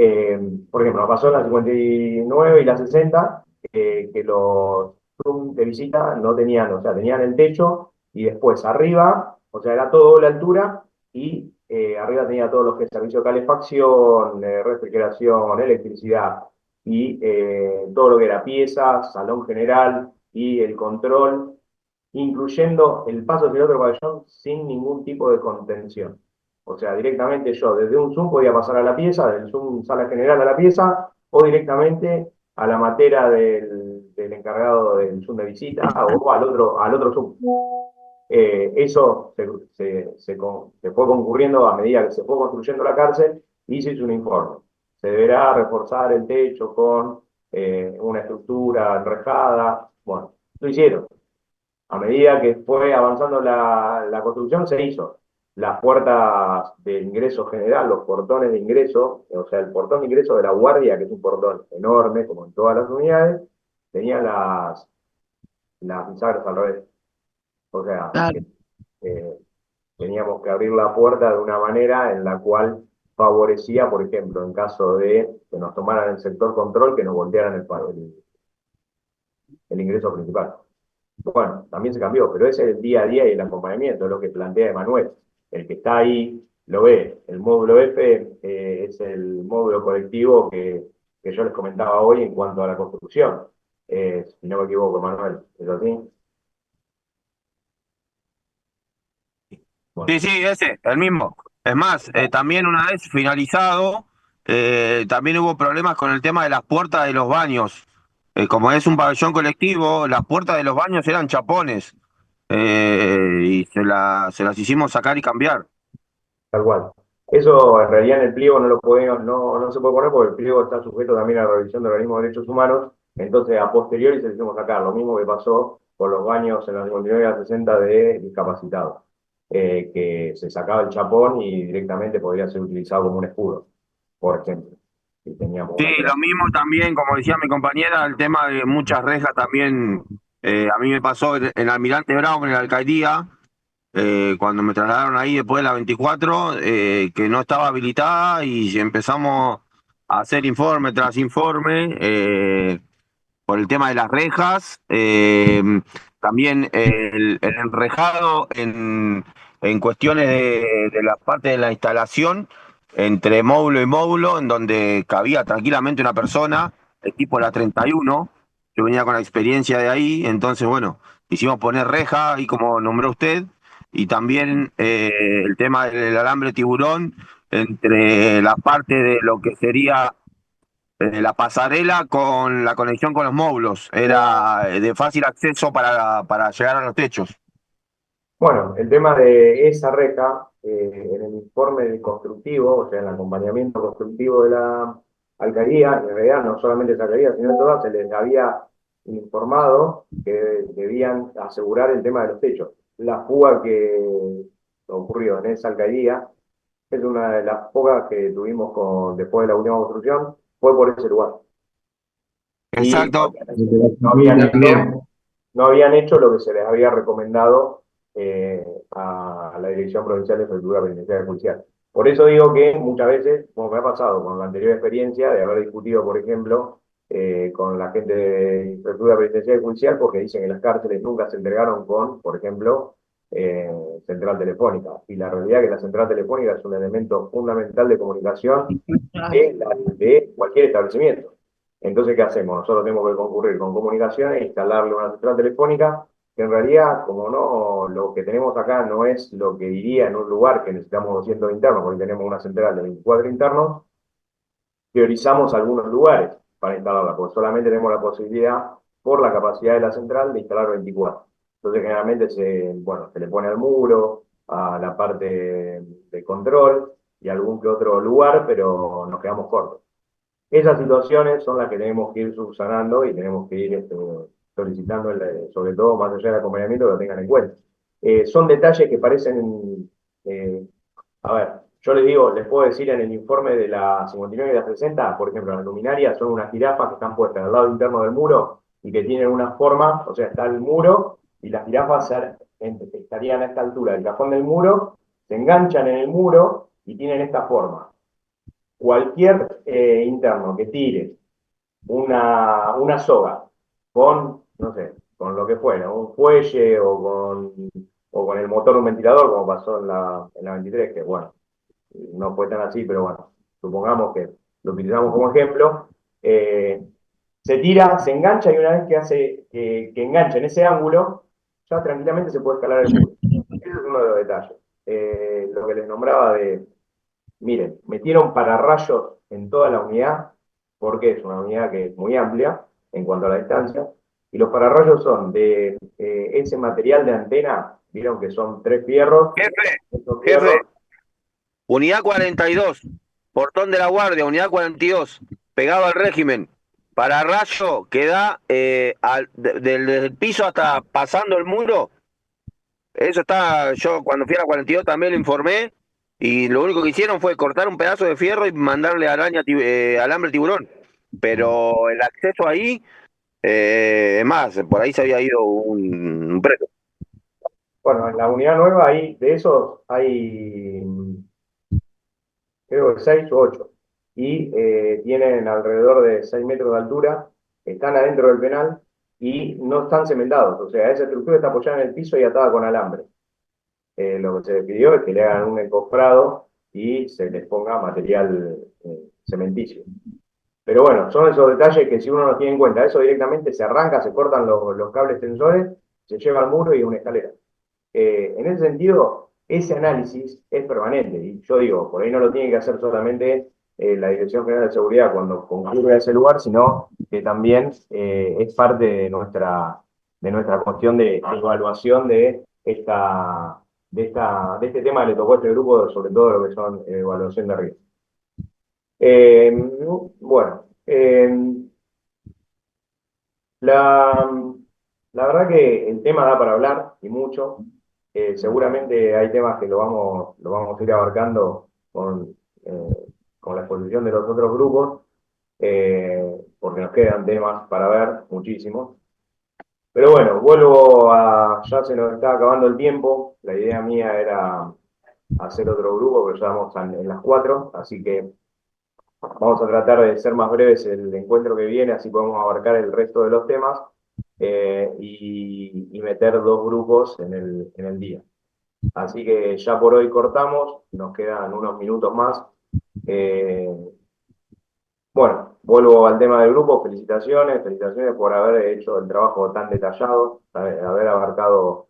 por ejemplo, nos pasó en la 59 y la 60, que los Zoom de visita no tenían, o sea, tenían el techo, y después arriba, o sea, era todo la altura, y arriba tenía todo lo que es servicio de calefacción, refrigeración, electricidad, y todo lo que era piezas, salón general y el control, incluyendo el paso hacia el otro pabellón sin ningún tipo de contención. O sea, directamente yo desde un Zoom podía pasar a la pieza, del Zoom sala general a la pieza, o directamente a la matera del encargado del Zoom de visita o al otro Zoom. Eso se fue concurriendo a medida que se fue construyendo la cárcel y se hizo un informe. Se deberá reforzar el techo con una estructura enrejada. Bueno, lo hicieron. A medida que fue avanzando la construcción, se hizo. Las puertas de ingreso general, los portones de ingreso, o sea, el portón de ingreso de la guardia, que es un portón enorme, como en todas las unidades, tenía las bisagras al revés. O sea, eh, teníamos que abrir la puerta de una manera en la cual favorecía, por ejemplo, en caso de que nos tomaran el sector control, que nos voltearan el ingreso principal. Bueno, también se cambió, pero ese es el día a día y el acompañamiento, es lo que plantea Emanuel. El que está ahí lo ve. El módulo F es el módulo colectivo que yo les comentaba hoy en cuanto a la construcción. Si no me equivoco, Manuel, ¿es así? Sí, sí, ese, el mismo. Es más, también una vez finalizado, también hubo problemas con el tema de las puertas de los baños. Como es un pabellón colectivo, las puertas de los baños eran chapones y se las hicimos sacar y cambiar. Tal cual. Eso en realidad en el pliego no se puede poner porque el pliego está sujeto también a la revisión de organismos de derechos humanos, entonces a posteriori se lo hicimos sacar, lo mismo que pasó con los baños en la 59 y la 60 de discapacitados, que se sacaba el chapón y directamente podría ser utilizado como un escudo, por ejemplo. Si teníamos Sí, una lo mismo también, como decía mi compañera, el tema de muchas rejas también, a mí me pasó en Almirante Brown, en la alcaldía, cuando me trasladaron ahí después de la 24, que no estaba habilitada y empezamos a hacer informe tras informe por el tema de las rejas, también el enrejado en cuestiones de la parte de la instalación entre módulo y módulo, en donde cabía tranquilamente una persona, el tipo la 31, yo venía con la experiencia de ahí, entonces bueno, hicimos poner reja, ahí como nombró usted, y también el tema del alambre tiburón entre la parte de lo que sería la pasarela con la conexión con los módulos. Era de fácil acceso para llegar a los techos. Bueno, el tema de esa reja, en el informe constructivo, o sea, en el acompañamiento constructivo de la alcaldía, en realidad no solamente esa alcaldía, sino de todas, se les había informado que debían asegurar el tema de los techos. La fuga que ocurrió en esa alcaldía es una de las pocas que tuvimos después de la última construcción, fue por ese lugar. Y Exacto. no habían hecho lo que se les había recomendado a la Dirección Provincial de Infraestructura Penitenciaria y Judicial. Por eso digo que muchas veces, como me ha pasado con la anterior experiencia de haber discutido, por ejemplo, con la gente de Infraestructura Penitenciaria y Judicial, porque dicen que las cárceles nunca se entregaron con, por ejemplo, eh, central telefónica. Y la realidad es que la central telefónica es un elemento fundamental de comunicación de cualquier establecimiento. Entonces, ¿qué hacemos? Nosotros tenemos que concurrir con comunicaciones, instalarle una central telefónica, que en realidad, como no, lo que tenemos acá no es lo que iría en un lugar que necesitamos 200 internos, porque tenemos una central de 24 internos, priorizamos algunos lugares para instalarla, porque solamente tenemos la posibilidad, por la capacidad de la central, de instalar 24. Entonces, generalmente bueno, se le pone al muro, a la parte de control y algún que otro lugar, pero nos quedamos cortos. Esas situaciones son las que tenemos que ir subsanando y tenemos que ir solicitando, sobre todo más allá del acompañamiento, que lo tengan en cuenta. Son detalles que parecen, eh, a ver, yo les digo, les puedo decir en el informe de la 59 y la 60, por ejemplo, las luminarias son unas jirafas que están puestas al lado interno del muro y que tienen una forma, o sea, está el muro y las jirafas estarían a esta altura del cajón del muro, se enganchan en el muro y tienen esta forma. Cualquier interno que tire una soga con, no sé, con lo que fuera, un fuelle o con el motor de un ventilador, como pasó en la 23, que bueno, no fue tan así, pero bueno, supongamos que lo utilizamos como ejemplo, se tira, se engancha y una vez que hace que engancha en ese ángulo, ya tranquilamente se puede escalar el muro. Ese es uno de los detalles. Lo que les nombraba miren, metieron pararrayos en toda la unidad, porque es una unidad que es muy amplia en cuanto a la distancia, y los pararrayos son de ese material de antena, vieron que son 3 fierros. Esos Jefe, fierros, unidad 42, portón de la guardia, unidad 42, pegado al régimen. Para rayo que da desde el piso hasta pasando el muro. Eso está, yo cuando fui a la 42 también lo informé y lo único que hicieron fue cortar un pedazo de fierro y mandarle alambre tiburón. Pero el acceso ahí, es más, por ahí se había ido un preso. bueno, en la unidad nueva hay, de esos hay creo que 6 o 8, y tienen alrededor de 6 metros de altura, están adentro del penal y no están cementados, o sea, esa estructura está apoyada en el piso y atada con alambre. Lo que se les pidió es que le hagan un encofrado y se les ponga material cementicio. Pero bueno, son esos detalles que si uno no tiene en cuenta, eso directamente se arranca, se cortan los cables tensores, se lleva al muro y una escalera. En ese sentido, ese análisis es permanente. Y yo digo, por ahí no lo tiene que hacer solamente la Dirección General de Seguridad cuando concurre a ese lugar, sino que también es parte de nuestra cuestión de evaluación de este tema que le tocó a este grupo, sobre todo lo que son evaluación de riesgo. Bueno, la, la verdad que el tema da para hablar y mucho. Seguramente hay temas que lo vamos a ir abarcando con la exposición de los otros grupos, porque nos quedan temas para ver, muchísimos. Pero bueno, ya se nos está acabando el tiempo. La idea mía era hacer otro grupo, pero ya vamos en las 4, así que vamos a tratar de ser más breves el encuentro que viene, así podemos abarcar el resto de los temas y meter 2 grupos en el día. Así que ya por hoy cortamos, nos quedan unos minutos más. Bueno, vuelvo al tema del grupo, felicitaciones por haber hecho el trabajo tan detallado, haber abarcado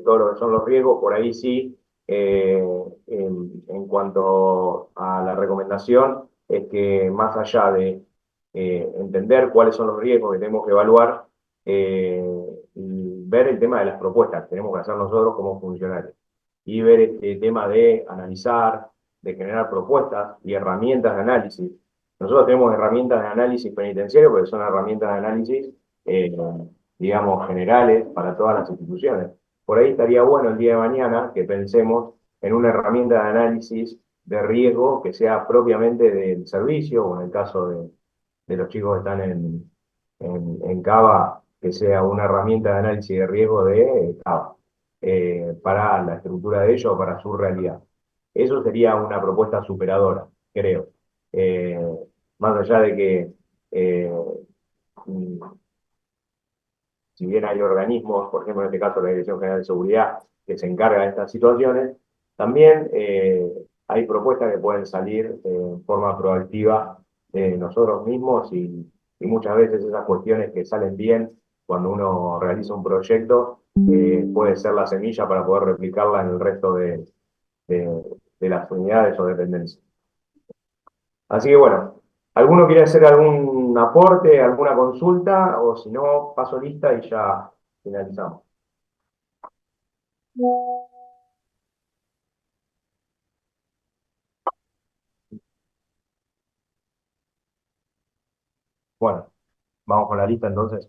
todo lo que son los riesgos, por ahí sí, en cuanto a la recomendación, es que más allá de entender cuáles son los riesgos que tenemos que evaluar, y ver el tema de las propuestas que tenemos que hacer nosotros como funcionarios, y ver este tema de analizar, de generar propuestas y herramientas de análisis. Nosotros tenemos herramientas de análisis penitenciario, porque son herramientas de análisis, digamos, generales para todas las instituciones. Por ahí estaría bueno el día de mañana que pensemos en una herramienta de análisis de riesgo que sea propiamente del servicio, o en el caso de los chicos que están en Cava, que sea una herramienta de análisis de riesgo de Cava, para la estructura de ellos, para su realidad. Eso sería una propuesta superadora, creo. Más allá de que, mm, si bien hay organismos, por ejemplo en este caso la Dirección General de Seguridad, que se encarga de estas situaciones, también hay propuestas que pueden salir en forma proactiva de nosotros mismos y muchas veces esas cuestiones que salen bien cuando uno realiza un proyecto puede ser la semilla para poder replicarla en el resto de, de las unidades o dependencias. Así que bueno, ¿alguno quiere hacer algún aporte, alguna consulta? O si no, paso lista y ya finalizamos. Bueno, vamos con la lista entonces.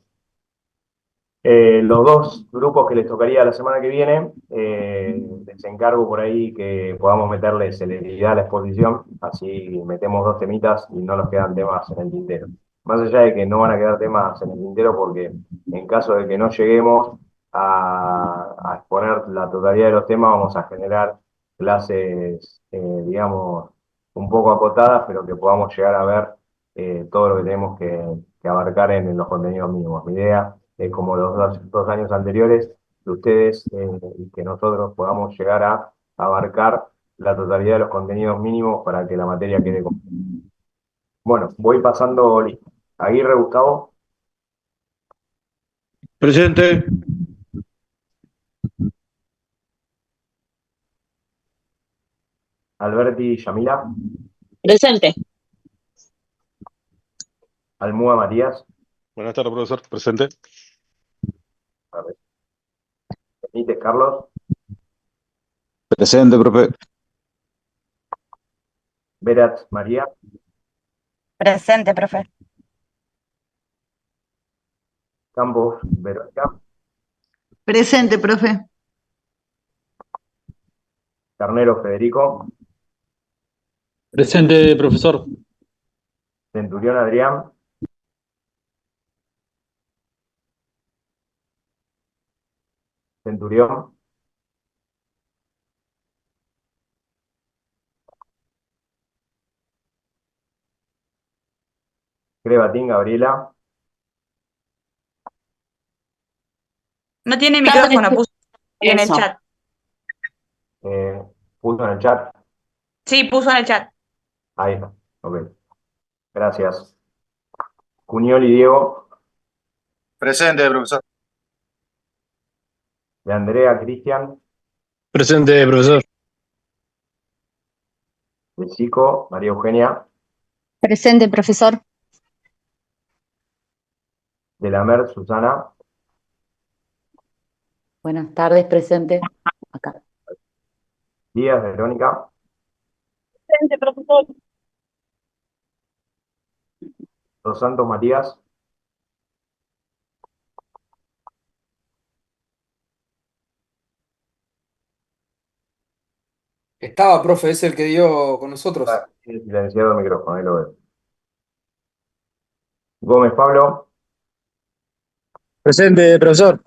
Los dos grupos que les tocaría la semana que viene, les encargo por ahí que podamos meterle celeridad a la exposición, así metemos dos temitas y no nos quedan temas en el tintero. Más allá de que no van a quedar temas en el tintero porque en caso de que no lleguemos a exponer la totalidad de los temas, vamos a generar clases, digamos, un poco acotadas, pero que podamos llegar a ver todo lo que tenemos que abarcar en los contenidos mínimos. Mi idea es como los dos años anteriores, que ustedes y que nosotros podamos llegar a abarcar la totalidad de los contenidos mínimos para que la materia quede completa. Bueno, voy pasando lista. Aguirre Gustavo, Presente. Alberti Yamila, Presente. Almúa Matías, Buenas tardes, profesor. Presente. Benítez Carlos, Presente, profe. Berat María, Presente, profe. Campos Verónica, Presente, profe. Carnero Federico, Presente, profesor. Centurión Adrián, Centurión, Crebatín Gabriela, No tiene micrófono, puso en el chat. puso en el chat. Sí, puso en el chat. Ahí está. Ok. Gracias. Cuniol y Diego, Presente, profesor. de Andrea Cristian, Presente, profesor. de Chico, María Eugenia, Presente, profesor. de la Mer Susana, Buenas tardes, presente. Acá. Díaz Verónica, Presente, profesor. Dos Santos Matías, Estaba, profe, es el que dio con nosotros. silenciado el micrófono, ahí lo veo. Gómez Pablo, Presente, profesor.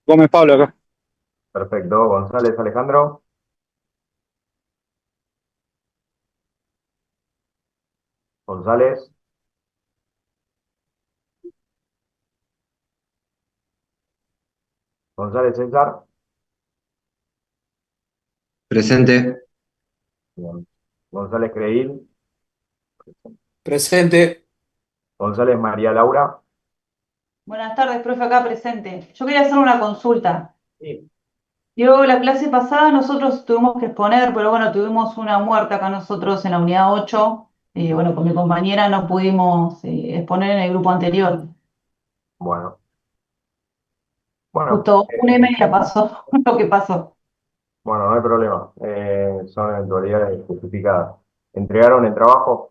Gómez Pablo acá. perfecto. González Alejandro, González, González César, Presente. bien. González Creil, Presente. González María Laura, Buenas tardes, profe, acá presente. Yo quería hacer una consulta. sí. Yo la clase pasada nosotros tuvimos que exponer, pero bueno, tuvimos una muerte acá nosotros en la unidad 8. Bueno, con mi compañera no pudimos exponer en el grupo anterior. Bueno, bueno, Justo 1:30 pasó lo que pasó. bueno, no hay problema. Son eventualidades justificadas. ¿Entregaron el trabajo?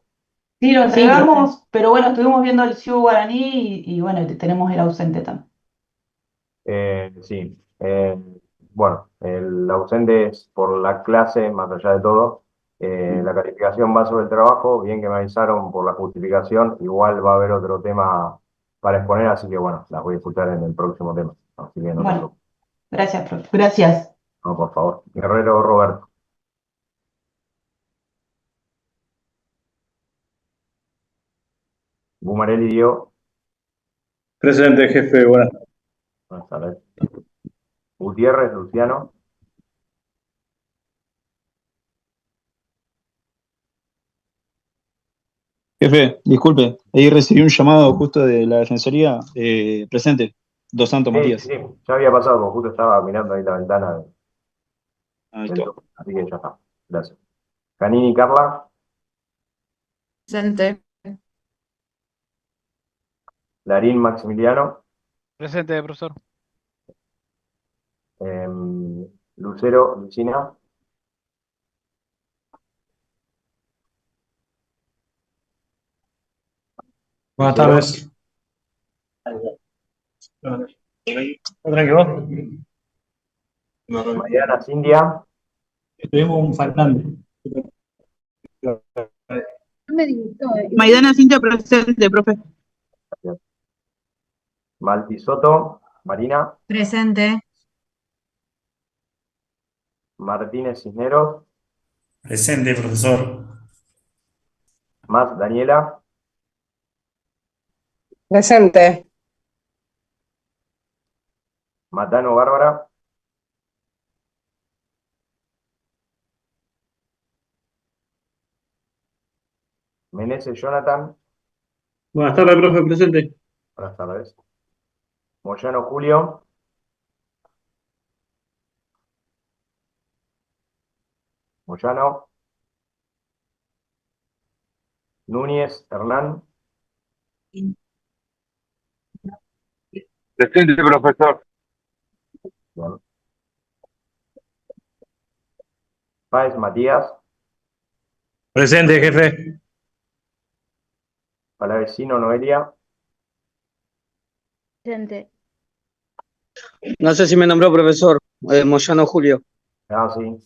Sí, lo entregamos, pero bueno, estuvimos viendo el Ciu Guaraní y bueno, tenemos el ausente también. Sí. Bueno, el ausente es por la clase, más allá de todo. La calificación va sobre el trabajo, bien que me avisaron por la justificación, igual va a haber otro tema para exponer, así que bueno, las voy a escuchar en el próximo tema. Así que no te Bueno, preocupes. gracias, profe. Gracias. No, por favor. Guerrero Roberto, Bumarelli Dio, Presente, jefe. Buenas. buenas tardes. Gutiérrez Luciano. Jefe, disculpe, ahí recibí un llamado justo de la Defensoría. Presente, Dos Santos Sí, Matías. sí, ya había pasado, porque justo estaba mirando ahí la ventana Ahí del está. toque, así que ya está. Gracias. Canini Carla. Presente. Larín Maximiliano. Presente, profesor. Lucero Lucina. Buenas Lucero. tardes. Tranquilo. Mariana Cindia. Tuvimos un faltante. Maidana Cintia presente, profe. Maltisoto Marina. Presente. Martínez Cisneros. Presente, profesor. Más Daniela. Presente. Matano Bárbara. Meneses Jonathan. Buenas tardes, profe, presente. Buenas tardes. Moyano Julio. Moyano. Núñez Hernán. Presente, profesor. Bien. Páez Matías. Presente, jefe. Palavecino Noelia. Presente. No sé si me nombró profesor, Moyano Julio. Ah, sí.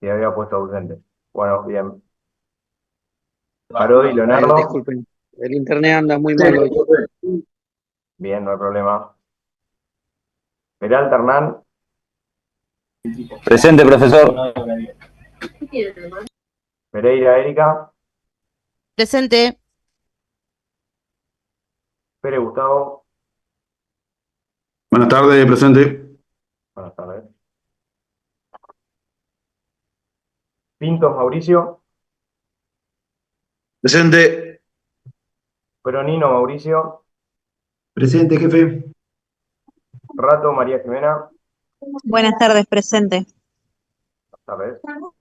Sí, había puesto ausente. Bueno, bien. Parodi Leonardo. Disculpen, el internet anda muy mal hoy. Bien, no hay problema. Peralta Hernán. Presente, profesor. Pereira Erika. Presente. Pérez Gustavo. Buenas tardes, presente. Buenas tardes. Pintos Mauricio. Presente. Peronino Mauricio. Presente, jefe. Rato María Jimena. Buenas tardes, presente. Buenas tardes.